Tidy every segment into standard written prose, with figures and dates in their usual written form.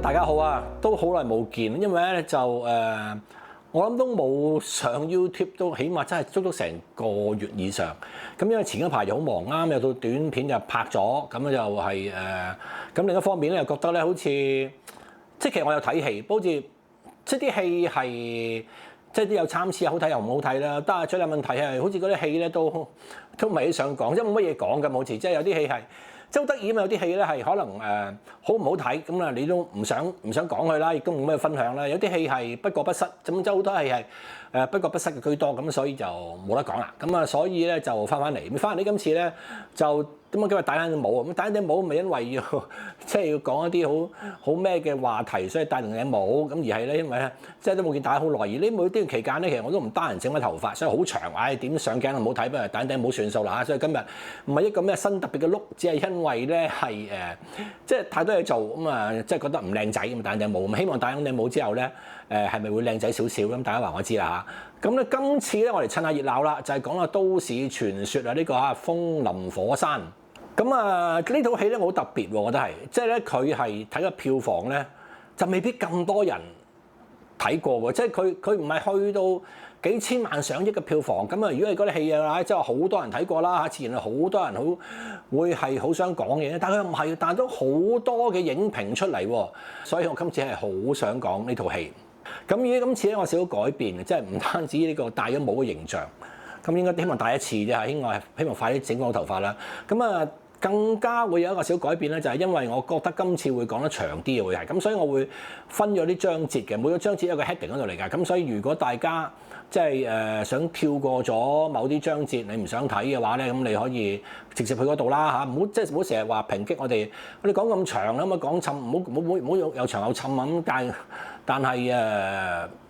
Hello， 大家好啊，都好耐冇見，因為咧就我諗都冇上 YouTube， 都起碼真係足足成個月以上。咁因為前一排又好忙，啱有套短片就拍咗，咁就係咁另一方面咧又覺得咧好似即係其實我有睇戲，不過好似即係啲戲係即係啲有參差，好睇又唔好睇啦。但係最大問題係好似嗰啲戲咧都唔係想講，即係冇乜嘢講嘅，好似即係有啲戲係。即係好得意啊嘛！有啲戲咧係可能好唔好睇咁啊，你都唔想講佢啦，亦都冇咩分享啦。有啲戲係不過不失，咁即係好多戲係不過不失嘅居多，咁所以就冇得講啦。咁啊，所以咧就翻嚟。翻嚟呢今次咧就點解今日戴頂帽啊？咁戴頂帽咪因為要即係要講一啲好咩嘅話題，所以戴定頂帽。咁而係咧，因為咧即係都冇見戴好耐。而呢每段期間咧，其實我都唔得閒整乜頭髮，所以好長。唉，點上鏡都唔好睇，不如戴頂帽算數啦嚇。所以今日唔係一個咩新特別嘅 look，只係因為咧係即係太多嘢做咁啊，即係覺得唔靚仔咁戴頂帽。咁希望戴咗頂帽之後咧，係咪會靚仔少少咁？大家話我知啦嚇。咁咧今次咧，我哋趁下熱鬧啦，就係講下都市傳說啊，呢個啊風林火山。咁啊呢套戲咧好特別喎，我覺得係，即係咧佢係睇個票房咧就未必咁多人睇過喎，即係佢唔係去到幾千萬上億嘅票房，咁啊如果係嗰啲戲啊，即係好多人睇過啦嚇，自然係好多人會係好想講嘅，但係佢唔係，但係都好多嘅影評出嚟喎，所以我今次係好想講呢套戲。咁而今次咧我少少改變，即係唔單止呢個戴咗帽嘅形象，咁應該希望戴一次啫嚇，希望快啲整好頭髮啦。咁啊〜更加會有一個小改變咧，就係因為我覺得今次會講得長啲嘅會係，咁所以我會分咗啲章節嘅，每個章節有一個 heading 嗰度嚟㗎，咁所以如果大家即係想跳過咗某啲章節，你唔想睇嘅話咧，咁你可以直接去嗰度啦嚇，唔好成日話抨擊我哋講咁長啦，咁啊講侵，唔好又長又侵啊咁，但係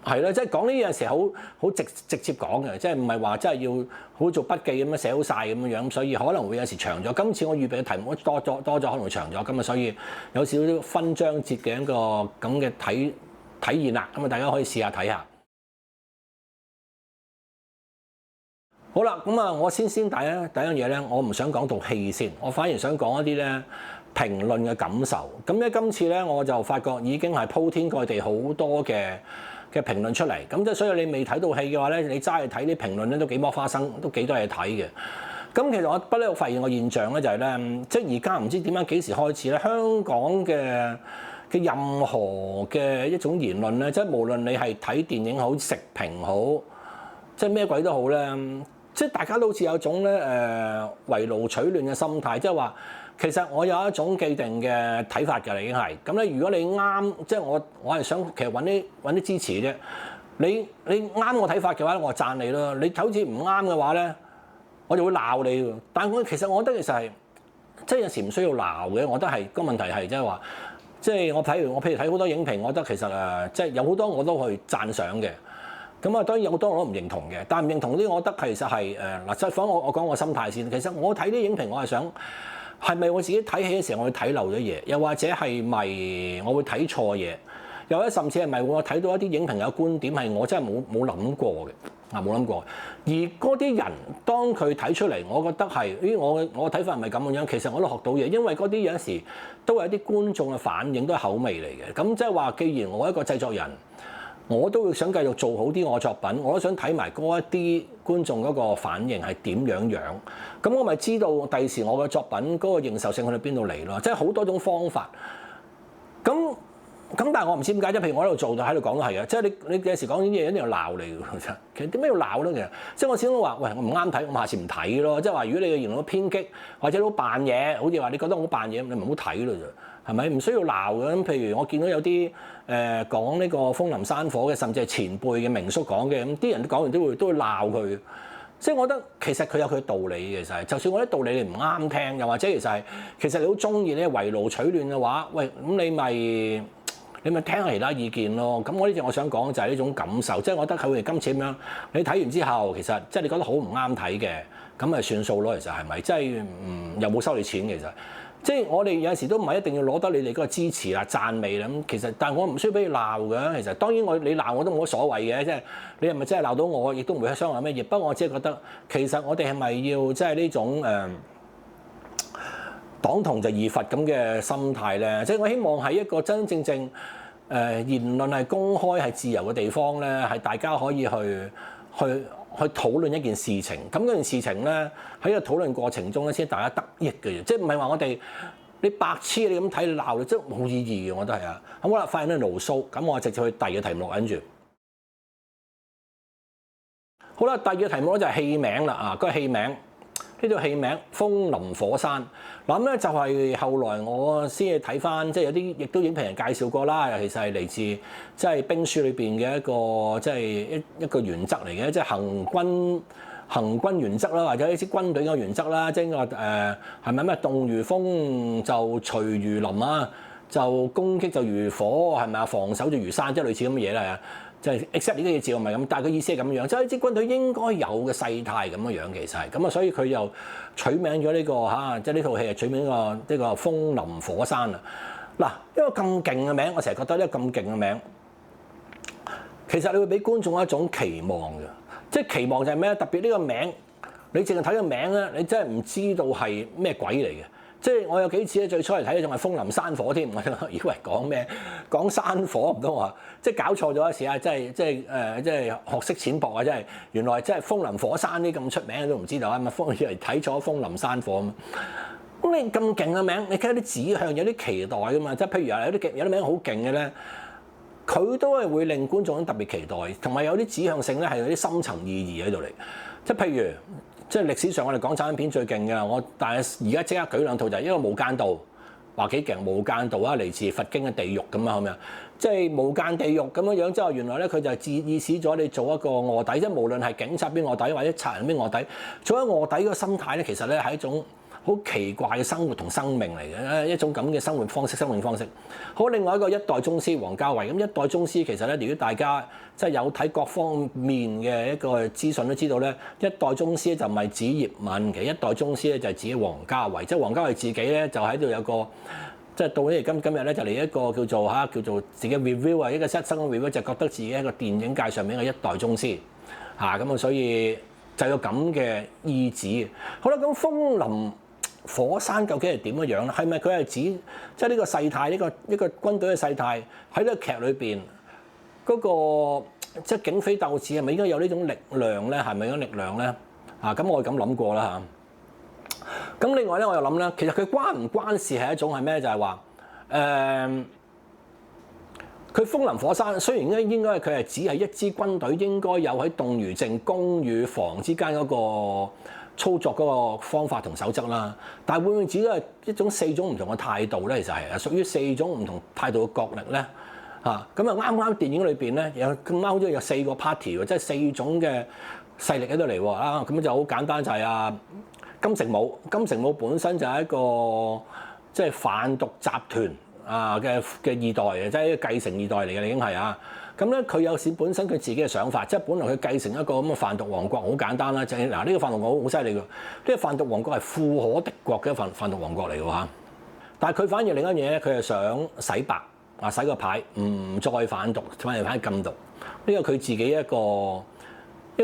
係啦，即係講呢樣時好直接講嘅，即係唔係話真係要好做筆記咁樣寫好晒咁樣，所以可能會有時長咗。今次我預備嘅題目多咗，可能會長咗，咁啊所以有少少分章節嘅一個咁嘅體驗啦，咁啊大家可以試下睇下。好啦，咁啊我先第一樣嘢咧，我唔想講套戲先，我反而想講一啲咧評論嘅感受。咁咧今次咧我就發覺已經係鋪天蓋地好多嘅評論出嚟，咁即係所以你未睇到戲嘅話咧，你齋去睇啲評論咧都幾剝花生，都幾多嘢睇嘅。咁其實我不嬲發現個現象咧就係咧，即係而家唔知點解幾時開始咧，香港嘅任何嘅一種言論咧，即係無論你係睇電影好、食評好，即係咩鬼都好咧，即係大家都好似有種咧圍爐取暖嘅心態，即係話其實我有一種既定嘅睇法㗎啦，已經係咁咧。如果你啱，即係我係想其實揾啲支持啫。你啱我睇法嘅話，我就讚你咯。你好似唔啱嘅話咧，我就會鬧你。但係其實我覺得其實係即係有時唔需要鬧嘅。我覺得係個問題係即係話，即係我譬如睇好多影評，我覺得其實即係有好多我都去讚賞嘅。咁啊，當然有好多我都唔認同嘅，但係唔認同啲，我覺得其實係嗱，即係我講我心態先。其實我睇啲影評，我係想係咪我自己睇戲嘅時候，我會睇漏咗嘢，又或者係咪我會睇錯嘢，又或者甚至係咪我睇到一啲影評有觀點係我真係冇諗過嘅，冇諗過。而嗰啲人當佢睇出嚟，我覺得係咦，我睇法係咪咁樣？其實我都學到嘢，因為嗰啲有時都係一啲觀眾嘅反應，都係口味嚟嘅。咁即係話，既然我一個製作人，我都會想繼續做好啲我作品，我都想睇埋嗰一啲觀眾嗰個反應係點樣，咁我咪知道第時我嘅作品嗰個認受性去到邊度嚟咯，即係好多種方法。咁但係我唔知點解啫。譬如我喺度做就喺度講都係嘅，即係你有時講啲嘢一定要鬧你嘅。其實點解要鬧咧？其實即係我始終都話，喂，我唔啱睇，我下次唔睇咯。即係話如果你嘅言論偏激，或者都扮嘢，好似話你覺得我扮嘢，你唔好睇咯啫，係咪？唔需要鬧嘅。咁譬如我見到有啲講呢個風林山火嘅，甚至係前輩嘅名宿講嘅，咁啲人講完都會鬧佢。即係我覺得其實佢有佢嘅道理嘅，其實就算我啲道理你唔啱聽，又或者其實你好中意咧圍爐取暖嘅話，喂，咁你咪聽下其他意見咯。咁我呢隻我想講就係呢種感受，即係我覺得佢哋今次咁樣，你睇完之後其實即係你覺得好唔啱睇嘅，咁咪算數咯。其實係咪？即係又冇收你錢其實。即係我哋有時都唔係一定要攞得你哋嗰個支持啦、讚美啦咁，其實但係我唔需要俾你鬧嘅。其實當然你鬧我都冇乜所謂嘅，即係你係咪真係鬧到我，亦都唔會傷害咩嘢。不過我只係覺得其實我哋係咪要即係呢種黨同就義罰咁嘅心態咧，即係我希望喺一個真真正正言論係公開係自由嘅地方咧，係大家可以去討論一件事情。咁嗰件事情咧喺個討論過程中咧，先大家得益嘅嘢，即係唔係話我哋你白痴你咁睇你鬧你，即係冇意義嘅，我覺得係啊。咁好啦，發現咧牢騷，咁我直接去第二個題目跟住。好啦，第二個題目咧就係戲名啦啊，嗰個戲名。呢套戲名《風林火山》，嗱咁咧就係後來我先至睇翻，即係有啲亦都影評人介紹過啦，尤其是係嚟自即係兵書裏邊嘅一個即係一個原則嚟嘅，即係行軍原則啦，或者一啲軍隊嘅原則啦，即係話係咪咩動如風就隨如林啊，就攻擊就如火係咪啊，防守就如山，即係類似咁嘅嘢啦。就係 exactly 呢個字唔係咁，但係佢意思係咁樣，即係一支軍隊應該有嘅勢態咁樣樣，其實係咁啊，所以佢又取名咗呢個嚇，即係呢套戲係取名呢個風林火山啊。嗱，一個咁勁嘅名，我成日覺得呢個咁勁嘅名，其實你會俾觀眾一種期望嘅，即係期望就係咩？特別呢個名，你淨係睇個名咧，你真係唔知道係咩鬼嚟嘅。即係我有幾次咧，最初嚟睇仲係風林山火添，我以為講咩講山火唔通話，即係搞錯咗一次啊！即係學識淺薄啊！真係原來即係風林火山啲咁出名都唔知道啊！咪以為睇錯風林山火咁。咁你咁勁嘅名，你睇下啲指向有啲期待噶嘛？即係譬如有啲名好勁嘅咧，佢都係會令觀眾特別期待，同埋有啲指向性咧係有啲深層意義喺度嚟。即係譬如。即係歷史上我哋港產片最勁嘅，但係而家即刻舉兩套就係一個無間道，話幾勁無間道啊，嚟自佛經嘅地獄咁啊，係咪啊？即係無間地獄咁樣之後，原來咧佢就意思咗你做一個臥底，即係無論係警察邊臥底或者賊人邊臥底，做一個臥底個心態咧，其實咧係一種好奇怪嘅生活同生命嚟嘅，一種咁嘅生命方式。好，另外一個一代宗師王家衛，咁一代宗師其實咧，如果大家即係有睇各方面嘅一個資訊都知道咧，一代宗師就唔係指葉問，其實一代宗師咧就係指王家衛，即係王家衛自己咧就喺度有個即係到呢今日咧就嚟一個叫做自己 review 啊，一個新嘅 review 就覺得自己一個電影界上面嘅一代宗師嚇，咁啊所以就有咁嘅意旨。好啦，咁風林火山究竟係點樣樣咧？係咪佢係指即係呢個勢態，呢個軍隊嘅勢態喺呢個劇裏邊嗰個即係警匪鬥智係咪應該有呢種力量咧？係咪有力量咧？啊，咁我咁諗過啦嚇。咁另外咧，我又諗咧，其實佢關唔關事係一種係咩？就係話佢風林火山雖然咧應該佢係只係一支軍隊應該有喺動與靜、攻與防之間嗰個操作嗰個方法同守則啦，但係會唔會只係一種4種唔同嘅態度咧？其實係屬於4種唔同態度嘅角力咧嚇。咁啊啱電影裏邊咧有咁啱好似有4個 party 喎，即係4種嘅勢力喺度嚟喎啊！咁就好簡單就係金城武本身就係一個即係販毒集團嘅二代嘅，即係一個繼承二代嚟嘅，已經係啊。咁咧佢有時本身佢自己嘅想法，即係本來佢繼承一個咁嘅販毒王國，好簡單啦。就係嗱呢個販毒王國好犀利㗎，呢個販毒王國係富可敵國嘅販毒王國嚟㗎嚇。但係佢反而另一樣嘢咧，佢係想洗白啊，洗個牌，唔再販毒，反而反禁毒。呢個佢自己一個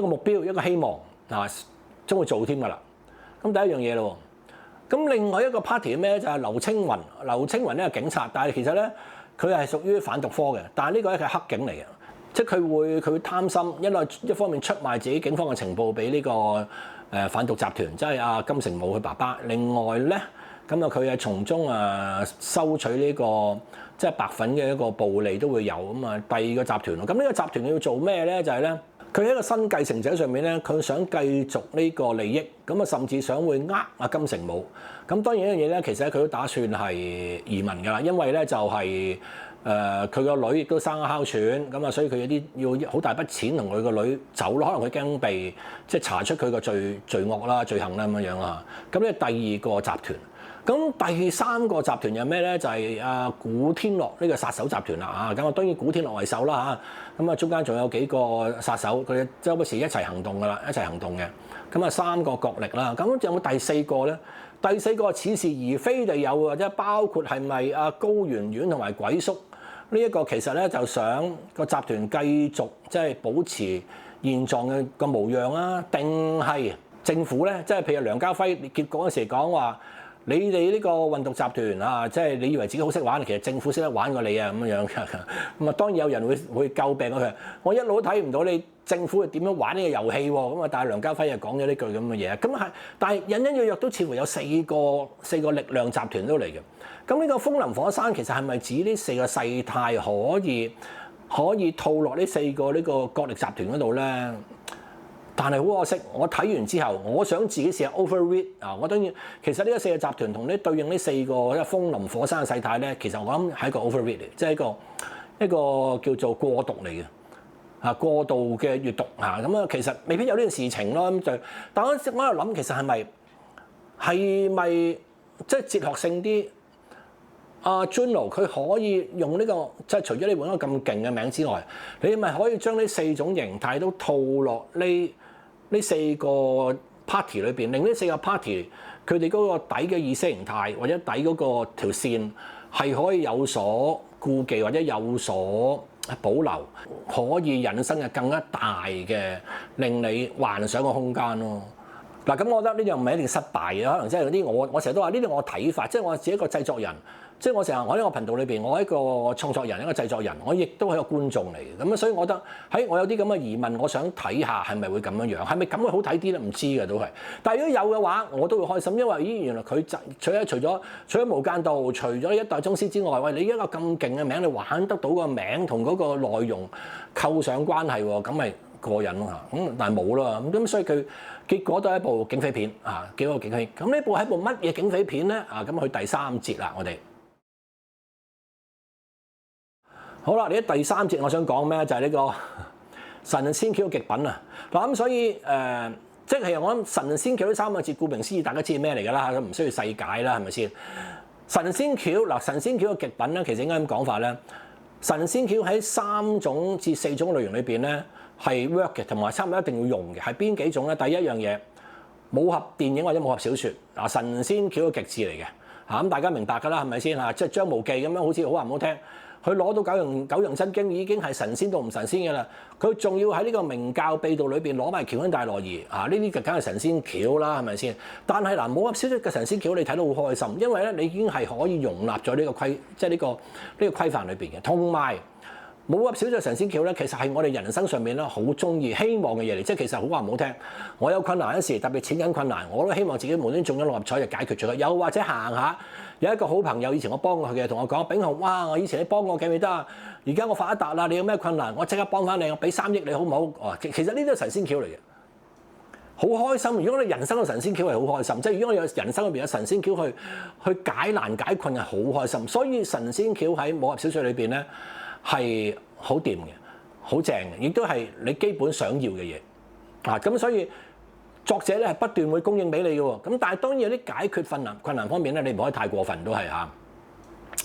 目標，一個希望啊，將會做添㗎啦。咁第一樣嘢咯。咁另外一個 party 咩就係劉青雲。劉青雲呢係警察，但係其實咧佢係屬於反毒科嘅。但係呢個咧係黑警嚟嘅，即係佢會貪心，一方面出賣自己警方嘅情報俾呢個販毒集團，即係金城武佢爸爸。另外咧咁啊，佢係從中收取呢個即係白粉嘅一個暴利都會有咁啊。第二個集團咯，咁呢個集團要做咩咧？就係咧。佢喺一個新繼承者上面咧，佢想繼續呢個利益，咁啊甚至想會金城武。咁當然一樣嘢咧，其實佢都打算係移民㗎啦，因為咧就係佢個女亦都生咗哮喘，咁啊所以佢有啲要好大筆錢同佢個女走咯，可能佢驚被即係查出佢個罪惡啦、罪行啦咁樣樣啊。咁咧第二個集團。咁第三個集團有咩咧？就係古天樂呢個殺手集團啦嚇。咁啊當然古天樂為首啦嚇。咁啊中間仲有幾個殺手，佢哋周不時一齊行動㗎啦，一齊行動嘅。咁啊3個角力啦。咁仲有冇第4個咧？第4個似是而非地有嘅，即係包括係咪高圓圓同埋鬼叔呢一個其實咧就想個集團繼續即係保持現狀嘅個模樣啊？定係政府咧？即係譬如梁家輝結果嗰時講話。你哋呢個運毒集團啊，即係你以為自己好識玩，其實政府識得玩過你啊咁樣。咁啊當然有人會詬病佢，我一路都睇唔到你政府係點樣玩呢個遊戲喎。咁啊，但係梁家輝又講咗呢句咁嘅嘢。咁係，但係隱隱約約都似乎有四個力量集團都嚟嘅。咁呢個風林火山其實係咪指呢四個勢態可以套落呢四個呢個角力集團嗰度咧？但係好可惜，我睇完之後，我想自己試下 overread 啊！我當然其實呢個四個集團同呢對應呢四個風林火山嘅勢態咧，其實我諗係一個 overread 嚟，即係一個叫做過讀嚟嘅嚇，過度嘅閱讀嚇咁啊，其實未必有呢件事情咯。咁就，但我喺度諗，其實係咪即係哲學性啲？阿 Juno 佢可以用呢個即係除咗你換一個咁勁嘅名之外，你咪可以將呢四種形態都套落呢四個 party 裏邊，令呢四個 party 佢哋嗰個底嘅意識形態或者底嗰個條線係可以有所顧忌或者有所保留，可以引申嘅更加大嘅令你幻想嘅空間咯。嗱，咁我覺得呢樣唔係一定失敗嘅，可能即係嗰啲我成日都話呢啲我睇法，即係我自己一個製作人。即係我成日我喺個頻道裏邊，我係一個創作人，一個製作人，我亦都係一個觀眾嚟嘅。咁啊，所以我覺得我有啲咁嘅疑問，我想睇下係咪會咁樣樣，係咪咁會好睇啲咧？唔知嘅都係。但係如果有嘅話，我都會開心，因為原來佢除咗無間道，除咗一代宗師之外，喂，你一個咁勁嘅名，你玩得到個名同嗰個內容扣上關係喎，咁咪過癮咯嚇。咁但係冇啦，咁所以佢結果都係一部警匪片啊，幾個警匪。咁呢部係一部乜嘢警匪片咧？啊，咁去第三節啦，我哋。好啦，你喺第三節我想講咩？就係呢個神仙橋極品啊！嗱咁所以即係我諗神仙橋呢三個字，顧名思義，大家知係咩嚟㗎啦？唔需要細解啦，係咪先？神仙橋嗱，神仙橋嘅極品咧，其實應該咁講法咧。神仙橋喺3種至4種類型裏邊咧係 work 嘅，同埋差唔多一定要用嘅。係邊幾種咧？第一樣嘢，武俠電影或者武俠小説嗱，神仙橋嘅極致嚟嘅嚇，咁大家明白㗎啦，係咪先嚇？即係張無忌咁樣，好似好話唔好聽。佢攞到九陽真經已經係神仙到唔神仙嘅啦，佢仲要喺呢個明教秘道裏邊攞埋喬恩大羅兒啊！呢啲就梗係神仙橋啦，係咪先？但係嗱，武俠小説嘅神仙橋你睇到好開心，因為咧你已經係可以容納咗呢個規，即係呢個規範裏邊嘅。同埋武俠小説神仙橋咧，其實係我哋人生上面咧好中意、希望嘅嘢嚟。即係其實好話唔好聽，我有困難嗰時，特別錢緊困難，我都希望自己無端中咗六合彩就解決咗佢。又或者行下。有一個好朋友，以前我幫過佢嘅，同我講：炳雄，哇！我以前你幫我記唔記得啊？而家我發一達啦，你有咩困難？我即刻幫翻你，我俾3億你好唔好？哦，其實呢啲係神仙橋嚟嘅，好開心。如果你人生嘅神仙橋係好開心，即係如果我有人生裏邊有神仙橋去解難解困係好開心。所以神仙橋喺武俠小説裏邊咧係好掂嘅，好正嘅，亦都係你基本想要嘅嘢啊！咁所以。作者咧係不斷會供應俾你嘅喎，咁但係當然有啲解決困難方面咧，你唔可以太過分都係嚇。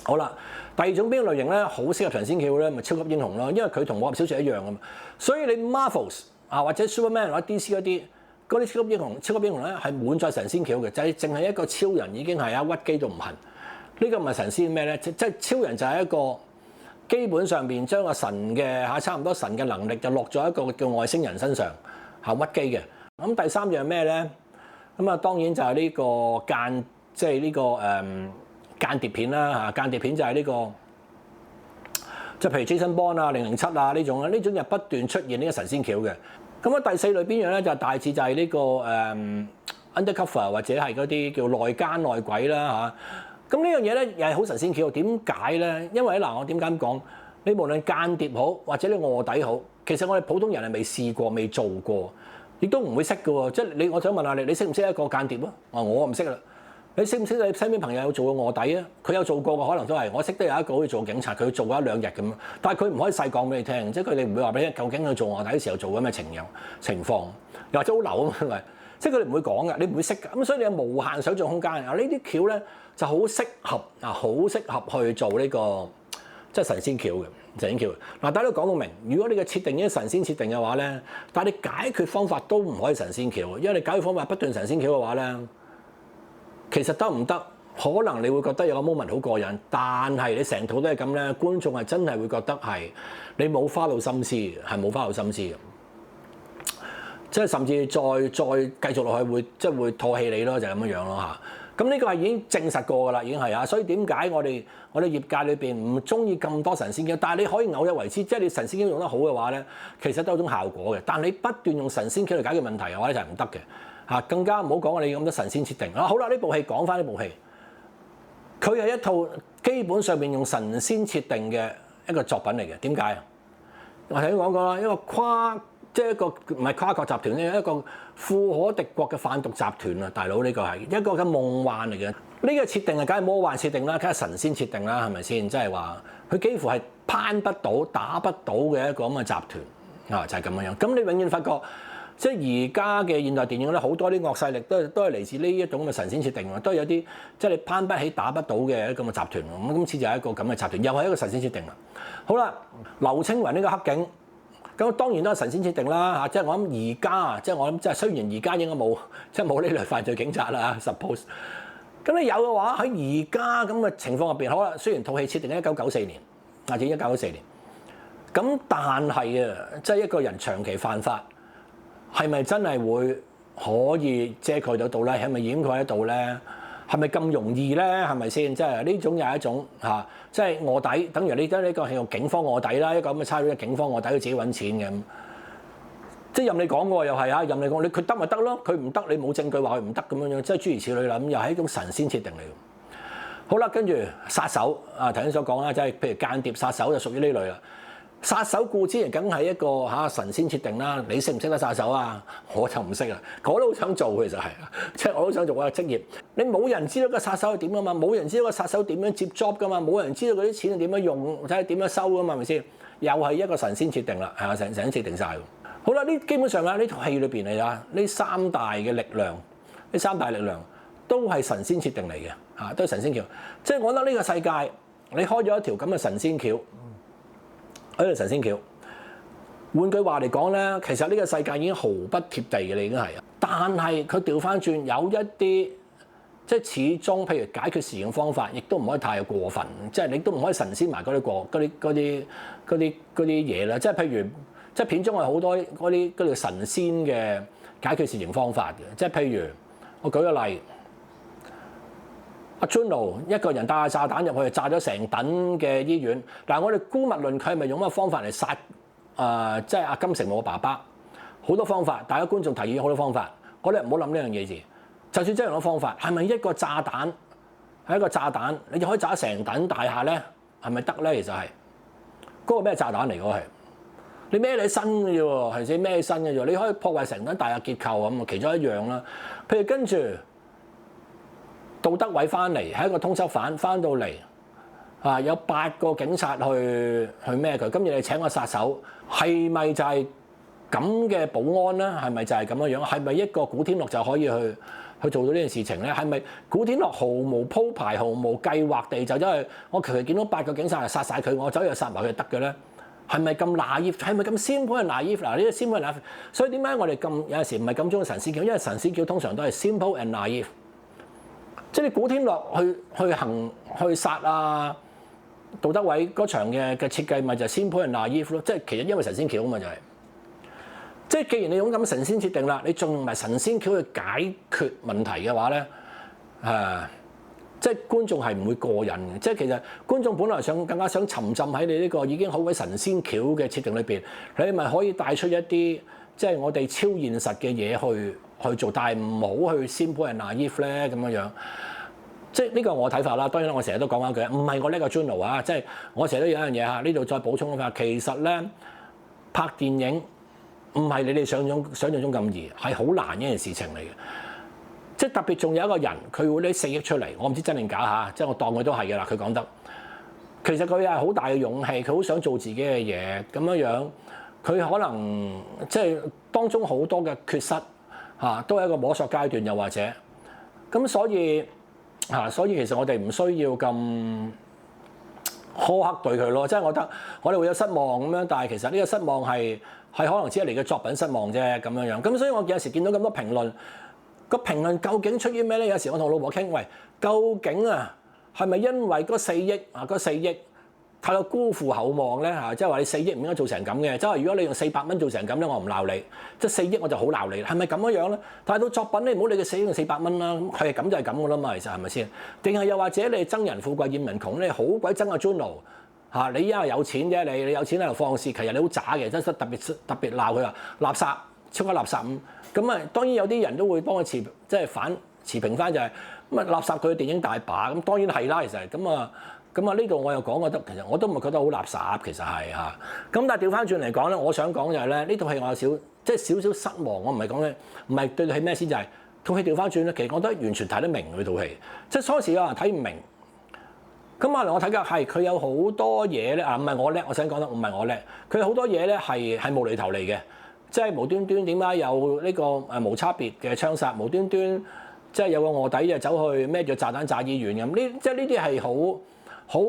好啦，第二種邊個類型咧，好適合神仙橋咧，咪超級英雄咯，因為佢同武俠小説一樣嘅嘛。所以你 Marvels 啊或者 Superman 或者 DC 嗰啲超級英雄咧係滿載神仙橋嘅，就係淨係一個超人已經係屈機都唔行。呢個唔係神仙咩咧？即係超人就係一個基本上邊將個神嘅差唔多神嘅能力就落咗一個叫外星人身上屈機嘅。咁第三樣咩咧？咁啊當然就係呢個間諜片啦嚇，間諜片就係呢個，即係譬如 Jason Bond 啊、007啊呢種就不斷出現呢個神仙橋嘅。咁啊第四類邊樣咧？就大致就係呢個undercover 或者係嗰啲叫內奸內鬼啦嚇。咁呢樣嘢咧又係好神仙橋，點解咧？因為嗱我點解咁講？你無論間諜好或者你臥底好，其實我哋普通人係未試過、未做過。亦都唔會識嘅喎，即係我想問下你識唔識一個間諜啊？我唔識啦。你識唔識你身邊朋友有做過臥底啊？佢有做過嘅可能都係，我識得有一個好似做警察，佢做過1-2日咁，但係佢唔可以細講俾你聽，即係佢哋唔會話俾你究竟佢做臥底嘅時候做緊咩情況，又或者好流啊嘛，即係佢哋唔會講嘅，你唔會識嘅，咁所以你有無限想像空間。啊呢啲橋咧就好適合好適合去做呢個即係神仙橋嘅。神仙橋嗱，大家都講到明，如果你嘅設定已經神仙設定嘅話咧，但係你解決方法都唔可以神仙橋，因為你解決方法不斷神仙橋嘅話咧，其實得唔得？可能你會覺得有個 moment 好過癮，但係你成套都係咁咧，觀眾係真係會覺得係你冇花到心思，係冇花到心思嘅，即係甚至再繼續落去會即係會唾棄你咯，就係咁樣樣咯嚇。咁呢個係已經證實過㗎啦，已經係啊。所以點解我哋業界裏邊唔中意咁多神仙橋？但係你可以偶一為之，即係你神仙橋用得好嘅話咧，其實都有種效果嘅。但係你不斷用神仙橋嚟解決問題嘅話咧，就係唔得嘅嚇。更加唔好講你咁多神仙設定啊。好啦，呢部戲講翻呢部戲，佢係一套基本上面用神仙設定嘅一個作品嚟嘅。點解啊？我頭先講過啦，一個即係一個唔係跨國集團咧，一個富可敵國嘅販毒集團啊！大佬，呢個係一個嘅夢幻嚟嘅。呢個設定係梗係魔幻設定啦，梗係神仙設定啦，係咪先？即係話佢幾乎係攀不到、打不到嘅一個咁嘅集團啊，就係咁樣樣。咁你永遠發覺，即係而家嘅現代電影咧，好多啲惡勢力都係嚟自呢一種嘅神仙設定，都係有啲即係你攀不起、打不到嘅一個咁嘅集團。咁今次就係一個咁嘅集團，又係一個神仙設定啦。好啦，劉青雲呢個黑警。咁當然都係神仙設定啦嚇，即係我諗而家，即係我諗，即係雖然而家應該冇，即係冇呢類犯罪警察啦 suppose。咁你有嘅話喺而家咁嘅情況入邊，好啦，雖然套戲設定喺1994年，或者1994年，咁但係啊，即係一個人長期犯法，係咪真係會可以遮蓋得到咧？係咪掩蓋得到咧？係咪咁容易咧？係咪先？即係呢種又係一種嚇，即係臥底，等於你得呢個係用警方臥底啦，一個咁嘅差佬，警方臥底佢自己揾錢嘅，即係任你講喎，又係啊，任你講，你佢得咪得咯，佢唔得你冇證據話佢唔得咁樣樣，即係諸如此類啦。咁又係一種神仙設定嚟嘅。好啦，跟住殺手啊，頭先所講啦，即係譬如間諜殺手就屬於呢類啦。殺手固之然梗係一個神仙設定啦，你識唔識得殺手啊？我就唔識啦，我都好想做其實係，即係我都想做我嘅職業。你冇人知道個殺手係點噶嘛，冇人知道個殺手點樣接 job 噶嘛，冇人知道嗰啲錢係點樣用，或者點樣收噶嘛，係咪先？又係一個神仙設定啦，係啊，神仙設定晒。好啦，呢基本上啊，呢套戲裏邊嚟啊，呢三大力量都係神仙設定嚟嘅嚇，都係神仙橋。即係我覺得呢個世界你開咗一條咁嘅神仙橋。喺度神仙橋，換句話嚟講咧，其實呢個世界已經毫不貼地嘅，你已經係。但係佢調翻轉，有一啲即係始終，譬如解決事情方法，亦都唔可以太過分，即係你都唔可以神仙埋嗰啲嘢啦。即係譬如，即係片中係好多嗰啲神仙嘅解決事情方法嘅。即係譬如，我舉個例。阿 Juno 一個人帶下炸彈入去，炸咗成棟嘅醫院。嗱，我哋姑勿論佢係咪用乜方法嚟殺？即係阿金城武嘅爸爸，好多方法。大家觀眾提議好多方法，我哋唔好諗呢樣嘢字。就算真係用咗方法，係咪一個炸彈？係一個炸彈，你就可以炸成棟大廈咧？係咪得咧？其實係嗰個咩炸彈嚟？嗰係你孭你身嘅啫喎，係先孭起身嘅啫。你可以破壞成棟大廈結構咁，其中一樣啦。譬如跟住。杜德偉翻嚟係一個通緝犯，翻到嚟有8個警察去孭佢。今日你請個殺手，係咪就係咁嘅保安咧？係咪就係咁樣樣？係咪一個古天樂就可以去做到呢件事情咧？係咪古天樂毫無鋪排、毫無計劃地就走去？我求其見到8個警察就殺晒佢，我走去殺埋佢得嘅咧？係咪咁 naive？係咪咁 simple and naive？嗱，呢啲 simple and naive，所以點解我哋咁有陣時唔係咁中意神仙橋？因為神仙橋通常都係 simple and naive。即係你古天樂去殺杜德偉嗰場嘅設計，咪就係 simple and naive 咯。即係其實因為神仙橋啊嘛，就係。即係既然你用咁神仙設定啦，你仲用埋神仙橋去解決問題嘅話咧，即係觀眾係唔會過癮嘅。即係其實觀眾本來更加想沉浸喺你呢個已經好鬼神仙橋嘅設定裏邊，你咪可以帶出一啲即係我哋超現實嘅嘢去做，但係唔好去 simple and naive 咧咁樣樣，即係呢個我睇法啦。當然我成日都講翻句，唔係我呢個 Juno 啊，即係我成日都有一樣嘢嚇，呢度再補充一下，其實咧拍電影唔係你哋想像中咁易，係好難一件事情嚟嘅。即係特別仲有一個人，佢會拎4億出嚟，我唔知真定假嚇，即係我當佢都係嘅啦。佢講得，其實佢係好大嘅勇氣，佢好想做自己嘅嘢咁樣樣，佢可能即係當中好多嘅缺失。都係一個摸索階段，又或者咁，所以其實我哋唔需要咁苛刻對佢咯。即係我覺得我哋會有失望咁樣，但係其實呢個失望係可能只係嚟嘅作品失望啫咁樣樣。咁所以我有時見到咁多評論，個評論究竟出於咩咧？有時我同老婆傾，喂，究竟係咪因為嗰4億太過辜負厚望咧嚇，即係話你4億唔應該做成咁嘅，即係話如果你用400蚊做成咁咧，我唔鬧你，即係4億我就好鬧你，係咪咁樣咧？但係到作品你唔好理佢4億定400蚊啦，佢係咁就係咁噶啦嘛，其實係咪先？定係又或者你憎人富貴厭人窮咧，好鬼憎阿 Juno 嚇，你因為有錢啫，你有錢喺度放肆，其實你好渣嘅，真係特別鬧佢話垃圾，超級垃圾咁啊！當然有啲人都會幫佢即係持平翻就係咁啊，垃圾佢嘅電影大把，咁當然係啦，其實咁啊呢度我又講覺得其實我都唔係覺得好垃圾，其實係嚇。咁但係調翻轉嚟講咧，我想講就係咧，呢套戲我有少少失望。我唔係講咧，唔係對套戲咩先，就係套戲調翻轉咧，其實我覺得完全睇得明佢套戲。即係初時有人睇唔明，咁後來我睇嘅係佢有好多嘢咧唔係我叻，我想講得唔係我叻，佢有好多嘢咧係無厘頭嚟嘅，即係無端端點解有呢個無差別嘅槍殺，無端端即係有個臥底就走去孭住炸彈炸醫院咁，即係呢啲係好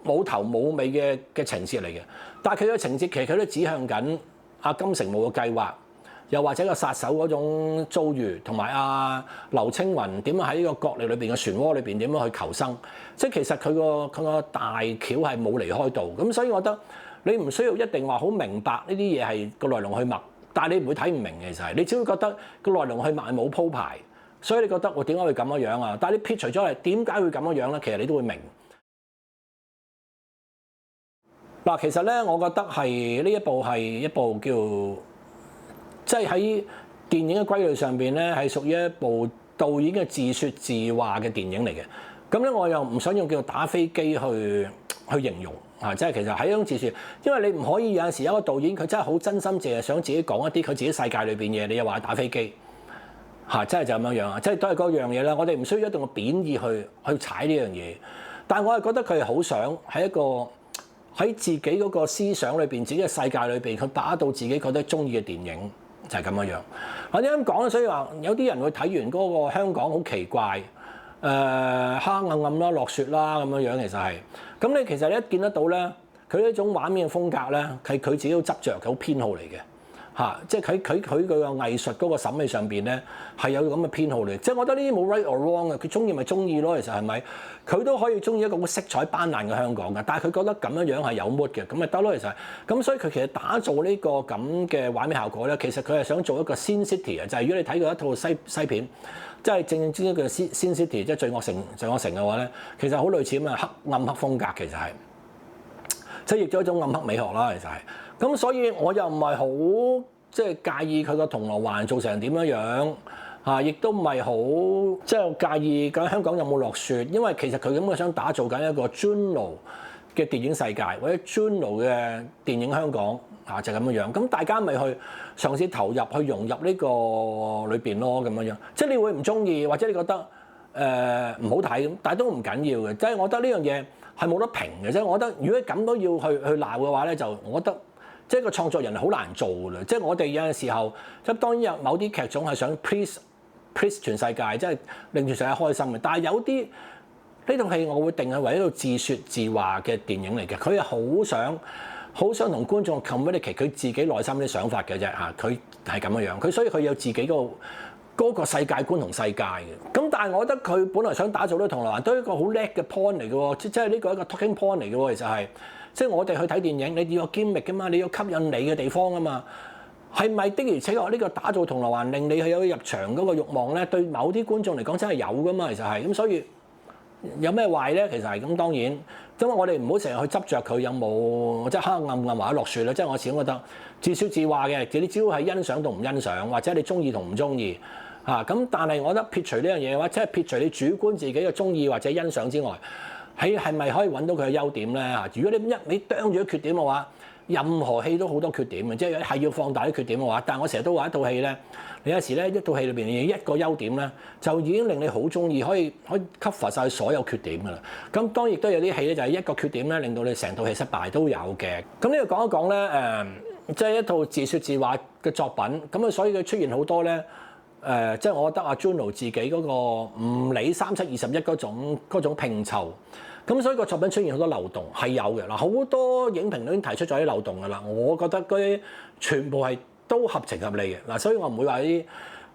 冇頭冇尾嘅情節嚟嘅，但係佢嘅情節其實佢都指向緊阿金城武嘅計劃，又或者個殺手嗰種遭遇，同埋阿劉青雲點樣喺呢個角力裏邊嘅漩渦裏邊點樣去求生，即係其實佢個大橋係冇離開到，咁所以我覺得你唔需要一定話好明白呢啲嘢係個來龍去脈，但係你唔會睇唔明嘅，其實係你只會覺得個來龍去脈係冇鋪排，所以你覺得我點解會咁樣啊？但係你撇除咗係點解會咁樣咧，其實你都會明。嗱，其實咧，我覺得係呢一部係一部叫即係喺電影嘅歸類上邊咧，係屬於一部導演嘅自説自話嘅電影嚟嘅。咁咧，我又唔想用叫做打飛機去形容啊，即係其實係一種自説，因為你唔可以有陣時有一個導演佢真係好真心，淨係想自己講一啲佢自己世界裏邊嘢，你又話打飛機嚇，真係就咁樣樣啊，即係都係嗰樣嘢啦。我哋唔需要一定嘅貶義去踩呢樣嘢，但係我係覺得佢係好想喺一個喺自己嗰個思想裏邊，自己嘅世界裏邊，佢把到自己覺得中意嘅電影就係咁樣樣。我點樣講咧？所以話有啲人會睇完嗰個香港好奇怪，黑暗暗啦、落雪啦咁樣樣，其實係咁。你其實你一見得到咧，佢呢種畫面嘅風格咧，係佢自己都執着，佢好偏好嚟嘅。嚇，即係佢個藝術嗰個審美上邊咧係有咁嘅偏好嚟，即係我覺得呢啲冇 right or wrong 嘅，佢中意咪中意咯，其實係咪？佢都可以中意一個好色彩斑斕嘅香港嘅，但係佢覺得咁樣樣係有 mood 嘅，咁咪得咯，其實。咁所以佢其實打造呢個咁嘅畫面效果咧，其實佢係想做一個 Sin City 啊，就係如果你睇過一套西片，即係正正嘅 Sin City，即係罪惡城嘅話咧，其實好類似咁嘅暗黑風格，其實係，即係亦都一種暗黑美學啦，其實係。咁所以我又唔係好即係介意佢個銅鑼灣做成點樣樣嚇，亦都唔係好即係介意咁香港有冇落雪，因為其實佢咁嘅想打造緊一個 Juno 嘅電影世界，或者 Juno 嘅電影香港嚇，就係咁樣樣。咁大家咪去嘗試投入去融入呢個裏邊咯，咁樣樣。即係你會唔中意，或者你覺得唔好睇咁，但係都唔緊要嘅。即係我覺得呢樣嘢係冇得評嘅。即係我覺得如果咁都要去鬧嘅話咧，就我覺得。即係個創作人係好難做㗎啦，即係我哋有陣時候，即係當然有某啲劇種係想 please 全世界，即係令全世界開心嘅。但係有啲呢套戲，我會定係為一個自説自話嘅電影嚟嘅。佢係好想同觀眾 communicate 佢自己內心啲想法嘅啫嚇。佢係咁樣樣，佢所以佢有自己嗰個世界觀同世界嘅。咁但係我覺得佢本來想打造呢個銅鑼灣都係一個好叻嘅 point 嚟嘅喎，即係呢個一個 talking point 嚟嘅喎，其實係。即係我哋去睇電影，你要有 gimmick㗎嘛，你要吸引你嘅地方㗎嘛，係咪的而且確呢個打造銅鑼灣令你去有入場嗰個慾望咧？對某啲觀眾嚟講真係有㗎嘛，其實係咁，所以有咩壞咧？其實係咁，當然，因為我哋唔好成日去執着佢有冇即係黑暗或者落雪咧。即係我始終覺得自説自話嘅，你只要係欣賞同唔欣賞，或者你中意同唔中意嚇咁。但係我覺得撇除呢樣嘢嘅話，即係撇除你主觀自己嘅中意或者欣賞之外。係咪可以揾到佢嘅優點咧？嚇！如果你一味啄住啲缺點嘅話，任何戲都好多缺點嘅，即係要放大啲缺點嘅話。但係我成日都話一套戲咧，你有時咧一套戲裏邊一個優點咧，就已經令你好中意，可以 cover 晒所有缺點㗎啦。咁當然亦都有啲戲咧，就係一個缺點咧，令到你成套戲失敗都有嘅。咁呢度講一講咧，即係一套自説自話嘅作品。咁啊，所以佢出現好多咧。即係我覺得阿 Juno 自己嗰個唔理37/21嗰種拼湊，咁所以個作品出現好多漏洞係有嘅嗱，好多影評都已經提出咗啲漏洞㗎啦。我覺得嗰啲全部係都合情合理嘅嗱，所以我唔會話啲，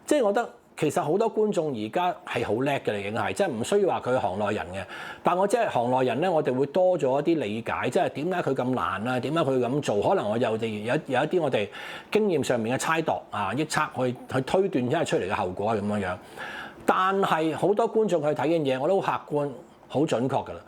即係我覺得其實好多觀眾而家係好叻嘅，已經係，即係唔需要話佢係行內人嘅。但我即係行內人咧，我哋會多咗一啲理解，即係點解佢咁難啊？點解佢咁做？可能我有一啲我哋經驗上面嘅猜度啊、臆測去推斷，因為出嚟嘅後果係咁樣。但係好多觀眾去睇嘅嘢，我都好客觀、好準確㗎啦。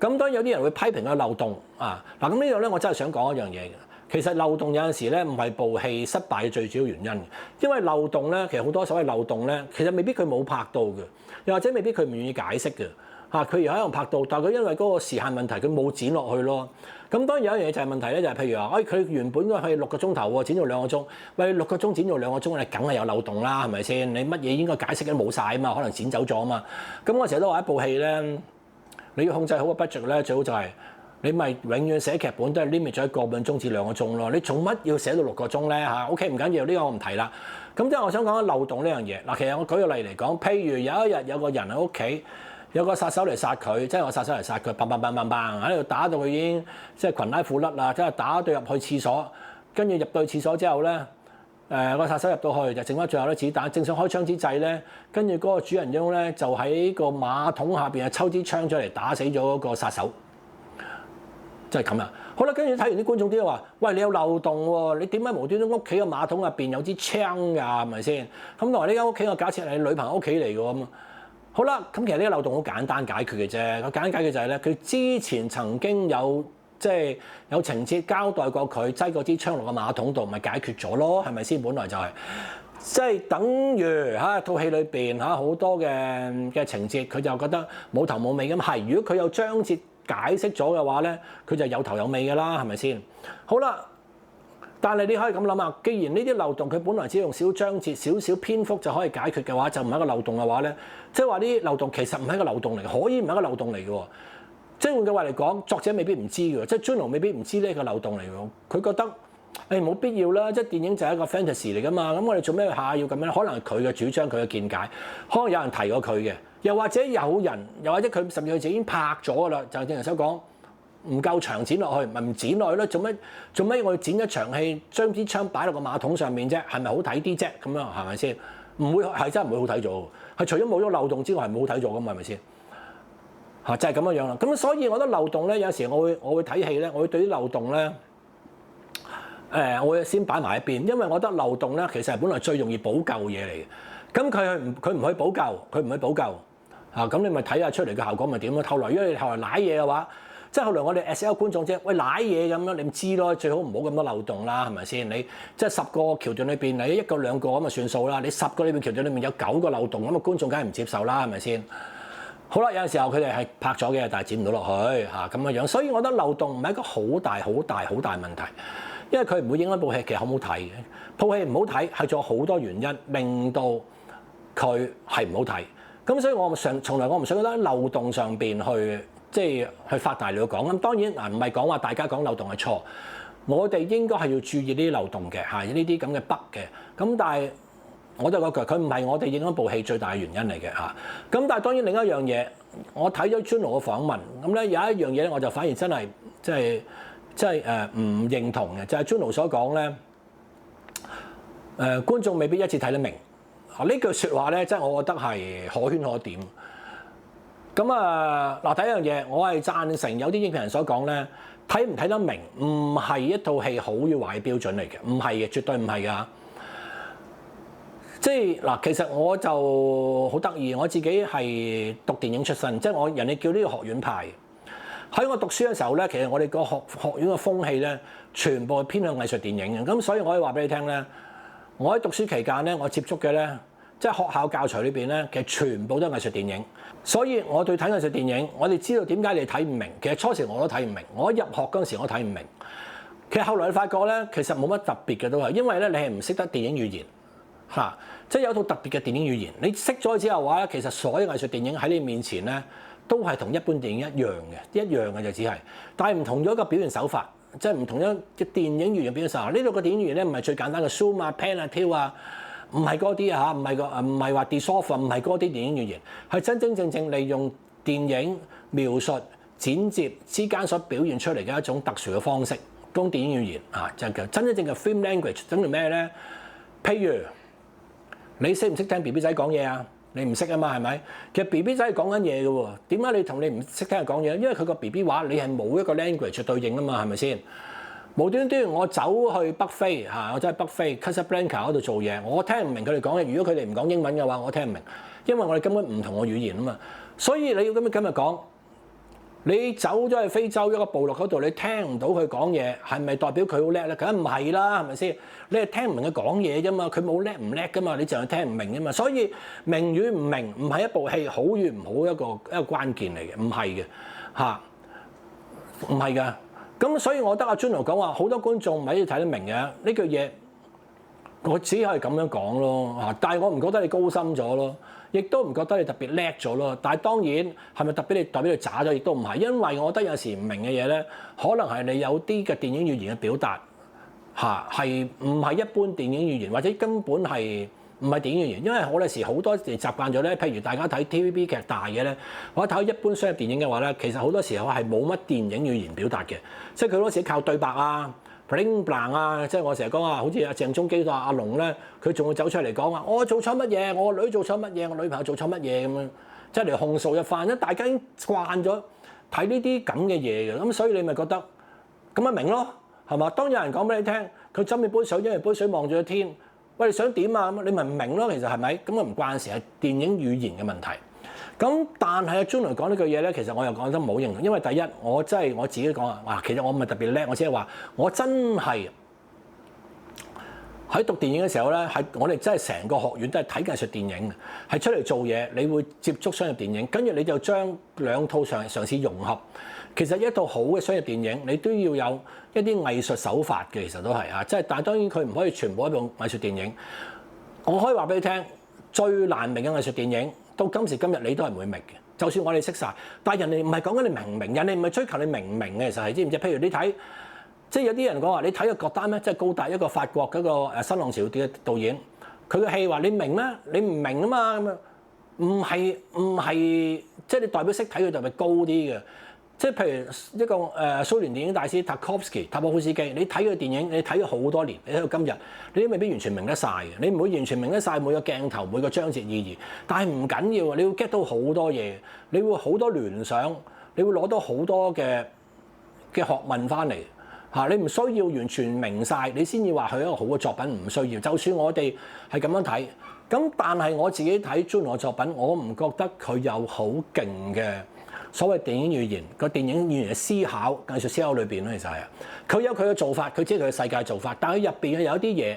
咁當然有啲人會批評個漏洞啊。嗱，咁呢度咧，我真係想講一樣嘢嘅。其實漏洞有陣時咧，唔係部戲失敗嘅最主要原因，因為漏洞咧，其實好多所謂漏洞咧，其實未必佢冇拍到嘅，又或者未必佢唔願意解釋嘅嚇。佢而家可能拍到，但係佢因為嗰個時限問題，佢冇剪落去咯。咁當然有一樣嘢就係問題咧，就係譬如話，佢原本應該係6個鐘頭喎，剪到2個鐘，喂6個鐘剪到2個鐘，你梗係有漏洞啦，係咪先？你乜嘢應該解釋都冇晒啊嘛，可能剪走咗啊嘛。咁我成日都話一部戲咧，你要控制好個 budget 咧，最好就係。你咪永遠寫劇本都係 limit 咗1個半鐘至2個鐘咯。你做乜要寫到6個鐘咧嚇？OK 唔緊要，呢個我唔提啦。咁即係我想講漏洞呢樣嘢。嗱，其實我舉個例嚟講，譬如有一日有個人喺屋企，有個殺手嚟殺佢，即係我殺手嚟殺佢，砰喺度打到佢已經即係裙拉褲甩啦，即係打到入去廁所，跟住入到去廁所之後咧，個殺手入到去就剩翻最後啲子彈，正想開槍之際咧，跟住嗰個主人翁咧就喺個馬桶下邊抽支槍出嚟打死咗嗰個殺手。就係咁啦，好啦，跟住睇完啲觀眾啲話，喂，你有漏洞喎，你點解無端端屋企個馬桶入邊有支槍㗎？係咪先？咁同埋呢間屋企我假設係你女朋友屋企嚟㗎咁。好啦，咁其實呢個漏洞好簡單解決嘅啫。個簡單解決就係咧，佢之前曾經有有情節交代過佢擠嗰支槍落個馬桶度，咪解決咗咯？係咪先？本來就係即係等於套戲裏邊好多嘅情節，佢就覺得冇頭冇尾咁。係，如果佢有章節解釋咗嘅話咧，佢就有頭有尾㗎啦，係咪先？好啦，但係你可以咁諗啊，既然呢啲漏洞佢本來只用小章節、少少篇幅就可以解決嘅話，就唔係一個漏洞嘅話咧，即係話呢啲漏洞其實唔係一個漏洞嚟，可以唔係一個漏洞嚟嘅。即係換句話嚟講，作者未必唔知嘅，即係 Juno 未必唔知呢個漏洞嚟嘅。佢覺得冇必要啦，即係電影就係一個 fantasy 嚟㗎嘛。咁我哋做咩下要咁樣？可能係佢嘅主張，佢嘅見解，可能有人提過佢嘅。又或者有人，又或者佢甚至佢已經拍咗㗎啦，就正如所講，唔夠長剪落去，咪唔剪落去咯？做咩我要剪一場戲，將支槍擺落個馬桶上面啫？係咪好睇啲啫？咁樣係咪先？唔會係真係唔會好睇咗，係除咗冇咗漏洞之外係冇好睇咗㗎嘛？係咪先？嚇就係咁樣啦。咁所以我覺得漏洞咧，有時我會睇戲咧，我會對啲漏洞咧，我會先擺埋一邊，因為我覺得漏洞咧其實係本來最容易補救嘢嚟嘅。咁佢唔去補救。咁你咪睇下出嚟嘅效果咪點咯？後來如果你後來舐嘢嘅話，即係後來我哋 SL 觀眾啫，喂舐嘢咁樣，你唔知咯，最好唔好咁多漏洞啦，係咪先？你即係10個橋段裏邊，你1個2個咁就算數啦。你10個裏邊橋段裏面有9個漏洞，咁啊觀眾梗係唔接受啦，係咪先？好啦，有陣時候佢哋係拍咗嘅，但係剪唔到落去咁嘅樣，所以我覺得漏洞唔係一個好大問題，因為佢唔會影響部戲其實好唔好睇嘅。部戲唔好睇係仲有好多原因令到佢係唔好睇。咁所以我從來我唔想覺得漏洞上邊去發大料講。咁當然唔係講話大家講漏洞係錯，我哋應該係要注意呢啲漏洞嘅呢啲咁嘅 bug 嘅。咁但係我都係嗰句，佢唔係我哋影響部戲最大嘅原因嚟嘅嚇。咁但係當然另一樣嘢，我睇咗 Juno 嘅訪問，咁咧有一樣嘢咧，我就反而真係唔認同嘅，就係 Juno 所講咧，觀眾未必一次睇得明。呢句説話咧，真係我覺得係可圈可點。咁嗱，第一樣嘢，我係贊成有啲影評人所講咧，睇唔睇得明唔係一套戲好與壞標準嚟嘅，唔係嘅，絕對唔係㗎。即係嗱，其實我就好得意，我自己係讀電影出身，即係人哋叫呢個學院派。喺我讀書嘅時候咧，其實我哋個學院嘅風氣咧，全部係偏向藝術電影嘅。咁所以我可以話俾你聽咧。我喺讀書期間咧，我接觸嘅咧，即係學校教材裏邊咧，其實全部都係藝術電影。所以我對睇藝術電影，我哋知道點解你睇唔明。其實初時我都睇唔明，我一入學嗰陣時我睇唔明。其實後來你發覺咧，其實冇乜特別嘅都係，因為咧你係唔識得電影語言嚇，即係有套特別嘅電影語言。你識咗之後嘅話咧，其實所有藝術電影喺你面前咧，都係同一般電影一樣嘅就只係，但係唔同咗個表現手法。即係唔同樣嘅電影語言表現。呢度嘅電影語言咧，唔係最簡單嘅 zoom 啊、pan 啊、tilt 啊，唔係嗰啲嚇，唔係話 dissolve， 唔係嗰啲電影語言，係真正利用電影描述剪接之間所表現出嚟嘅一種特殊嘅方式，嗰種電影語言就係真正嘅 film language。等於咩咧？譬如你識唔識聽 BB 仔講嘢啊？你唔識啊嘛，係咪？其實 BB 仔係講緊嘢嘅喎，點解你同你唔識聽人講嘢？因為佢個 BB 話你係冇一個 language 對應啊嘛，係咪先？無端端我走去北非嚇，我真係北非 Casablanca 嗰度做嘢，我聽唔明佢哋講嘢。如果佢哋唔講英文嘅話，我聽唔明，因為我哋根本唔同個語言啊嘛。所以你要咁樣今日講，你走咗去非洲一個部落嗰度，你聽唔到佢講嘢，係咪代表佢好叻咧？梗唔係啦，係咪先？你係聽唔明佢講嘢啫嘛，佢冇叻唔叻噶嘛，你淨係聽唔明啫嘛。所以明與唔明唔係一部戲好與唔好一個關鍵嚟嘅，唔係嘅嚇，唔係㗎。咁所以我覺得阿 Juno 講話好多觀眾唔係要睇得明嘅呢句嘢，我只係咁樣講咯嚇。但係我唔覺得你高深咗咯，亦都唔覺得你特別叻咗咯。但係當然係咪特別你代表你渣咗，亦都唔係，因為我覺得有時唔明嘅嘢咧，可能係你有啲嘅電影語言嘅表達嚇係唔係一般電影語言，或者根本係唔係電影語言。因為我哋時好多時習慣咗咧，譬如大家睇 TVB 劇大嘅咧，或者睇一般商業電影嘅話咧，其實好多時候係冇乜電影語言表達嘅，即係佢好多時靠對白啊。bling bling 啊！即係我成日講啊，好似阿鄭中基同阿龍咧，佢仲會走出嚟講話，我做錯乜嘢？我女做錯乜嘢？我女朋友做錯乜嘢咁樣，即係嚟控訴一番。因為大家已經慣咗睇呢啲咁嘅嘢嘅，咁所以你咪覺得咁咪明咯，係嘛？當有人講俾你聽，佢斟起杯水，因為杯水望住個天，喂，你想點啊？你咪唔明咯，其實係咪？咁啊唔關事，係電影語言嘅問題。咁但係阿 Juno 講呢句嘢咧，其實我又講得冇認同，因為第一我真係我自己講啊，哇，其實我唔係特別叻，我只係話我真係喺讀電影嘅時候咧，係我哋真係成個學院都係睇藝術電影嘅，係出嚟做嘢，你會接觸商業電影，跟住你就將兩套嘗試融合。其實一套好嘅商業電影，你都要有一啲藝術手法嘅，其實都係啊，即係但係當然佢唔可以全部一部藝術電影。我可以話俾你聽，最難明嘅藝術電影。到今時今日你都係唔會明嘅，就算我哋識晒，但係人哋唔係講緊你明唔明，人哋唔係追求你明唔明嘅，其實係知唔知？譬如你睇，即係有啲人講話你睇個郭丹咩，即係高達一個法國嗰個新浪潮嘅導演，佢嘅戲話你明咩？你唔明啊嘛咁樣，唔係，即係你代表識睇佢代表高啲嘅。即係譬如一個蘇聯電影大師塔可夫斯基，你睇佢電影，你睇咗好多年，你睇到今日，你都未必完全明得晒嘅。你唔會完全明得晒每個鏡頭、每個章節意義，但係唔緊要啊！你要 get 到好多嘢，你會好多聯想，你會攞到好多嘅學問翻嚟嚇。你唔需要完全明晒，你先至話佢一個好嘅作品，唔需要。就算我哋係咁樣睇，咁但係我自己睇 Juno 嘅作品，我唔覺得佢有好勁嘅。所謂電影語言，個電影語言嘅思考、藝術思考裏邊咧，其實係佢有佢嘅做法，佢知佢嘅世界做法，但係佢入邊有一啲嘢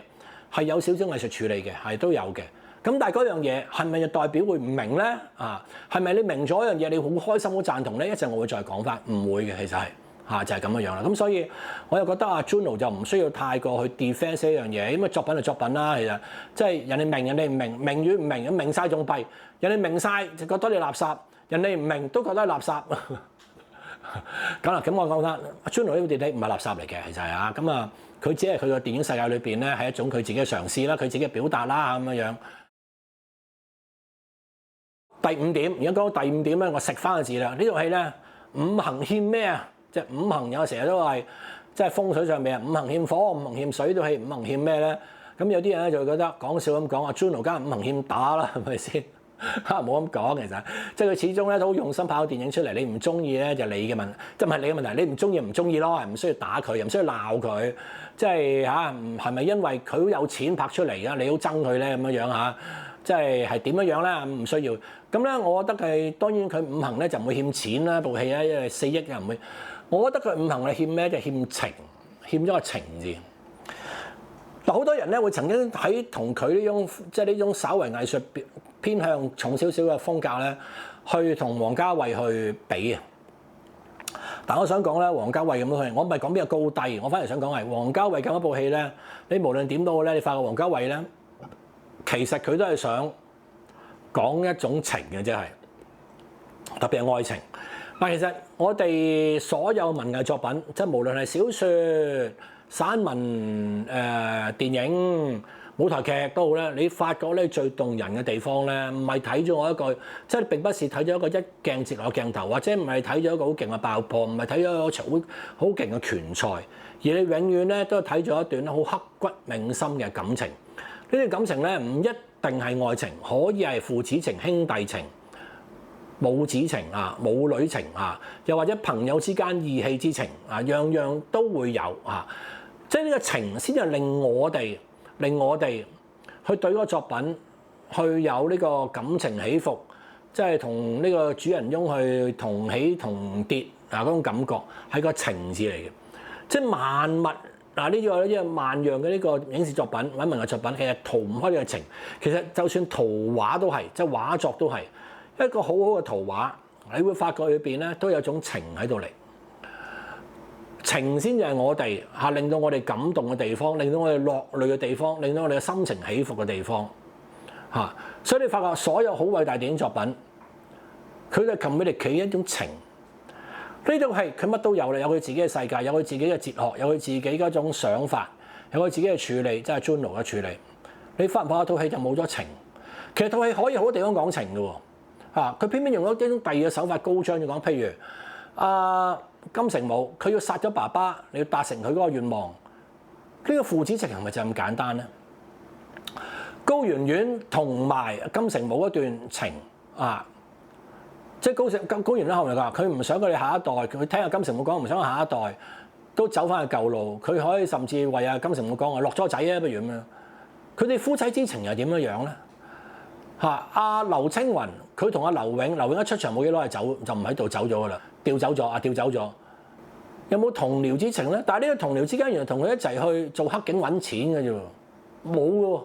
係有少少藝術處理嘅，係都有嘅。咁但係嗰樣嘢係咪就代表會唔明咧？啊，係咪你明咗一樣嘢，你好開心、好贊同咧？一陣我會再講翻，唔會嘅，其實係嚇就係咁樣樣啦。咁所以我又覺得阿 Juno 就唔需要太過去 defence 呢樣嘢，因為作品係作品啦，其實即係人哋明，人哋唔明，明與唔明，明晒仲弊，人哋明晒就覺得你垃圾。人哋唔明都覺得係垃圾，咁啦，咁我講啦，Juno 呢部電影唔係垃圾嚟嘅，其實係啊，咁啊，佢只係佢個電影世界裏邊咧係一種佢自己嘅嘗試啦，佢自己嘅表達啦咁樣樣。第五點，而家講到第五點咧，我食翻個字啦。呢套戲咧，五行欠咩啊？即係五行有成日都係即係風水上面啊，五行欠火，五行欠水，呢套戲五行欠咩咧？咁有啲人咧就會覺得講笑咁講啊，Juno 梗係五行欠打啦，係咪先？嚇冇咁講，其實即係佢始終咧都好用心拍個電影出嚟。你唔中意咧就你嘅問題，即係唔係你嘅問題。你唔中意唔中意咯，係唔需要打佢，又唔需要鬧佢。即係嚇，係咪因為佢好有錢拍出嚟啊？你好憎佢咧咁樣樣嚇？即係點樣樣咧？唔需要。咁咧，我覺得係當然佢五行咧就唔會欠錢啦。部戲咧因為4億又唔會。我覺得佢五行係欠咩？就欠情，欠咗個情字。嗱，好多人咧會曾經喺同佢呢種即係呢種稍為藝術偏向重少少嘅風格咧，去同王家衛去比啊！但我想講咧，王家衛咁多戲，我唔係講邊個高低，我反而想講係王家衛咁一部戲咧，你無論點都好咧，你發覺王家衛咧，其實佢都係想講一種情嘅，即係特別係愛情。但其實我哋所有文藝作品，即係無論係小説、散文、電影、舞台劇都好咧，你發覺咧最動人嘅地方咧，唔係睇咗我一個，即係並不是睇咗一個一鏡接落嘅鏡頭，或者唔係睇咗一個好勁嘅爆破，唔係睇咗一場好勁嘅拳賽，而你永遠咧都睇咗一段好刻骨銘心嘅感情。啲感情咧唔一定係愛情，可以係父子情、兄弟情、母子情啊、母女情啊，又或者朋友之間義氣之情啊，樣樣都會有啊。即係呢個情先至令我哋去對嗰個作品去有呢個感情起伏，即係同呢個主人翁去同起同跌啊嗰種感覺係個情字嚟嘅。即係萬物嗱呢個萬樣嘅呢個影視作品或者文藝作品，其實逃唔開呢個情。其實就算圖畫都係，即係畫作都係一個好好嘅圖畫，你會發覺裏邊咧都有種情喺度嚟。情先至係我哋嚇令到我哋感動嘅地方，令到我哋落淚嘅地方，令到我哋嘅心情起伏嘅地方嚇。所以你發覺所有好偉大電影作品，佢嘅 comedy 企一種情。呢套戲佢乜都有啦，有佢自己嘅世界，有佢自己嘅哲學，有佢自己嗰種想法，有佢自己嘅處理，即係 Juno 嘅處理。你發唔發覺套戲就冇咗情？其實套戲可以好多地方講情嘅喎嚇，佢偏偏用咗一種第二嘅手法高張去講，譬如金城武佢要殺咗爸爸，你要達成佢嗰個願望，呢個父子情係咪就咁簡單咧？高圓圓同埋金城武嗰段情啊，即係高圓圓後嚟㗎，佢唔想佢哋下一代，佢聽阿金城武講唔想下一代都走翻去舊路，佢可以甚至為阿金城武講話落咗仔啊，不如咁樣。佢哋夫妻之情又點樣樣咧？嚇，阿劉青雲佢同阿劉永一出場冇幾耐就走，就唔喺度走咗㗎啦，調走咗。有冇同僚之情咧？但係呢個同僚之間原來同佢一齊去做黑警揾錢嘅啫喎，冇嘅喎。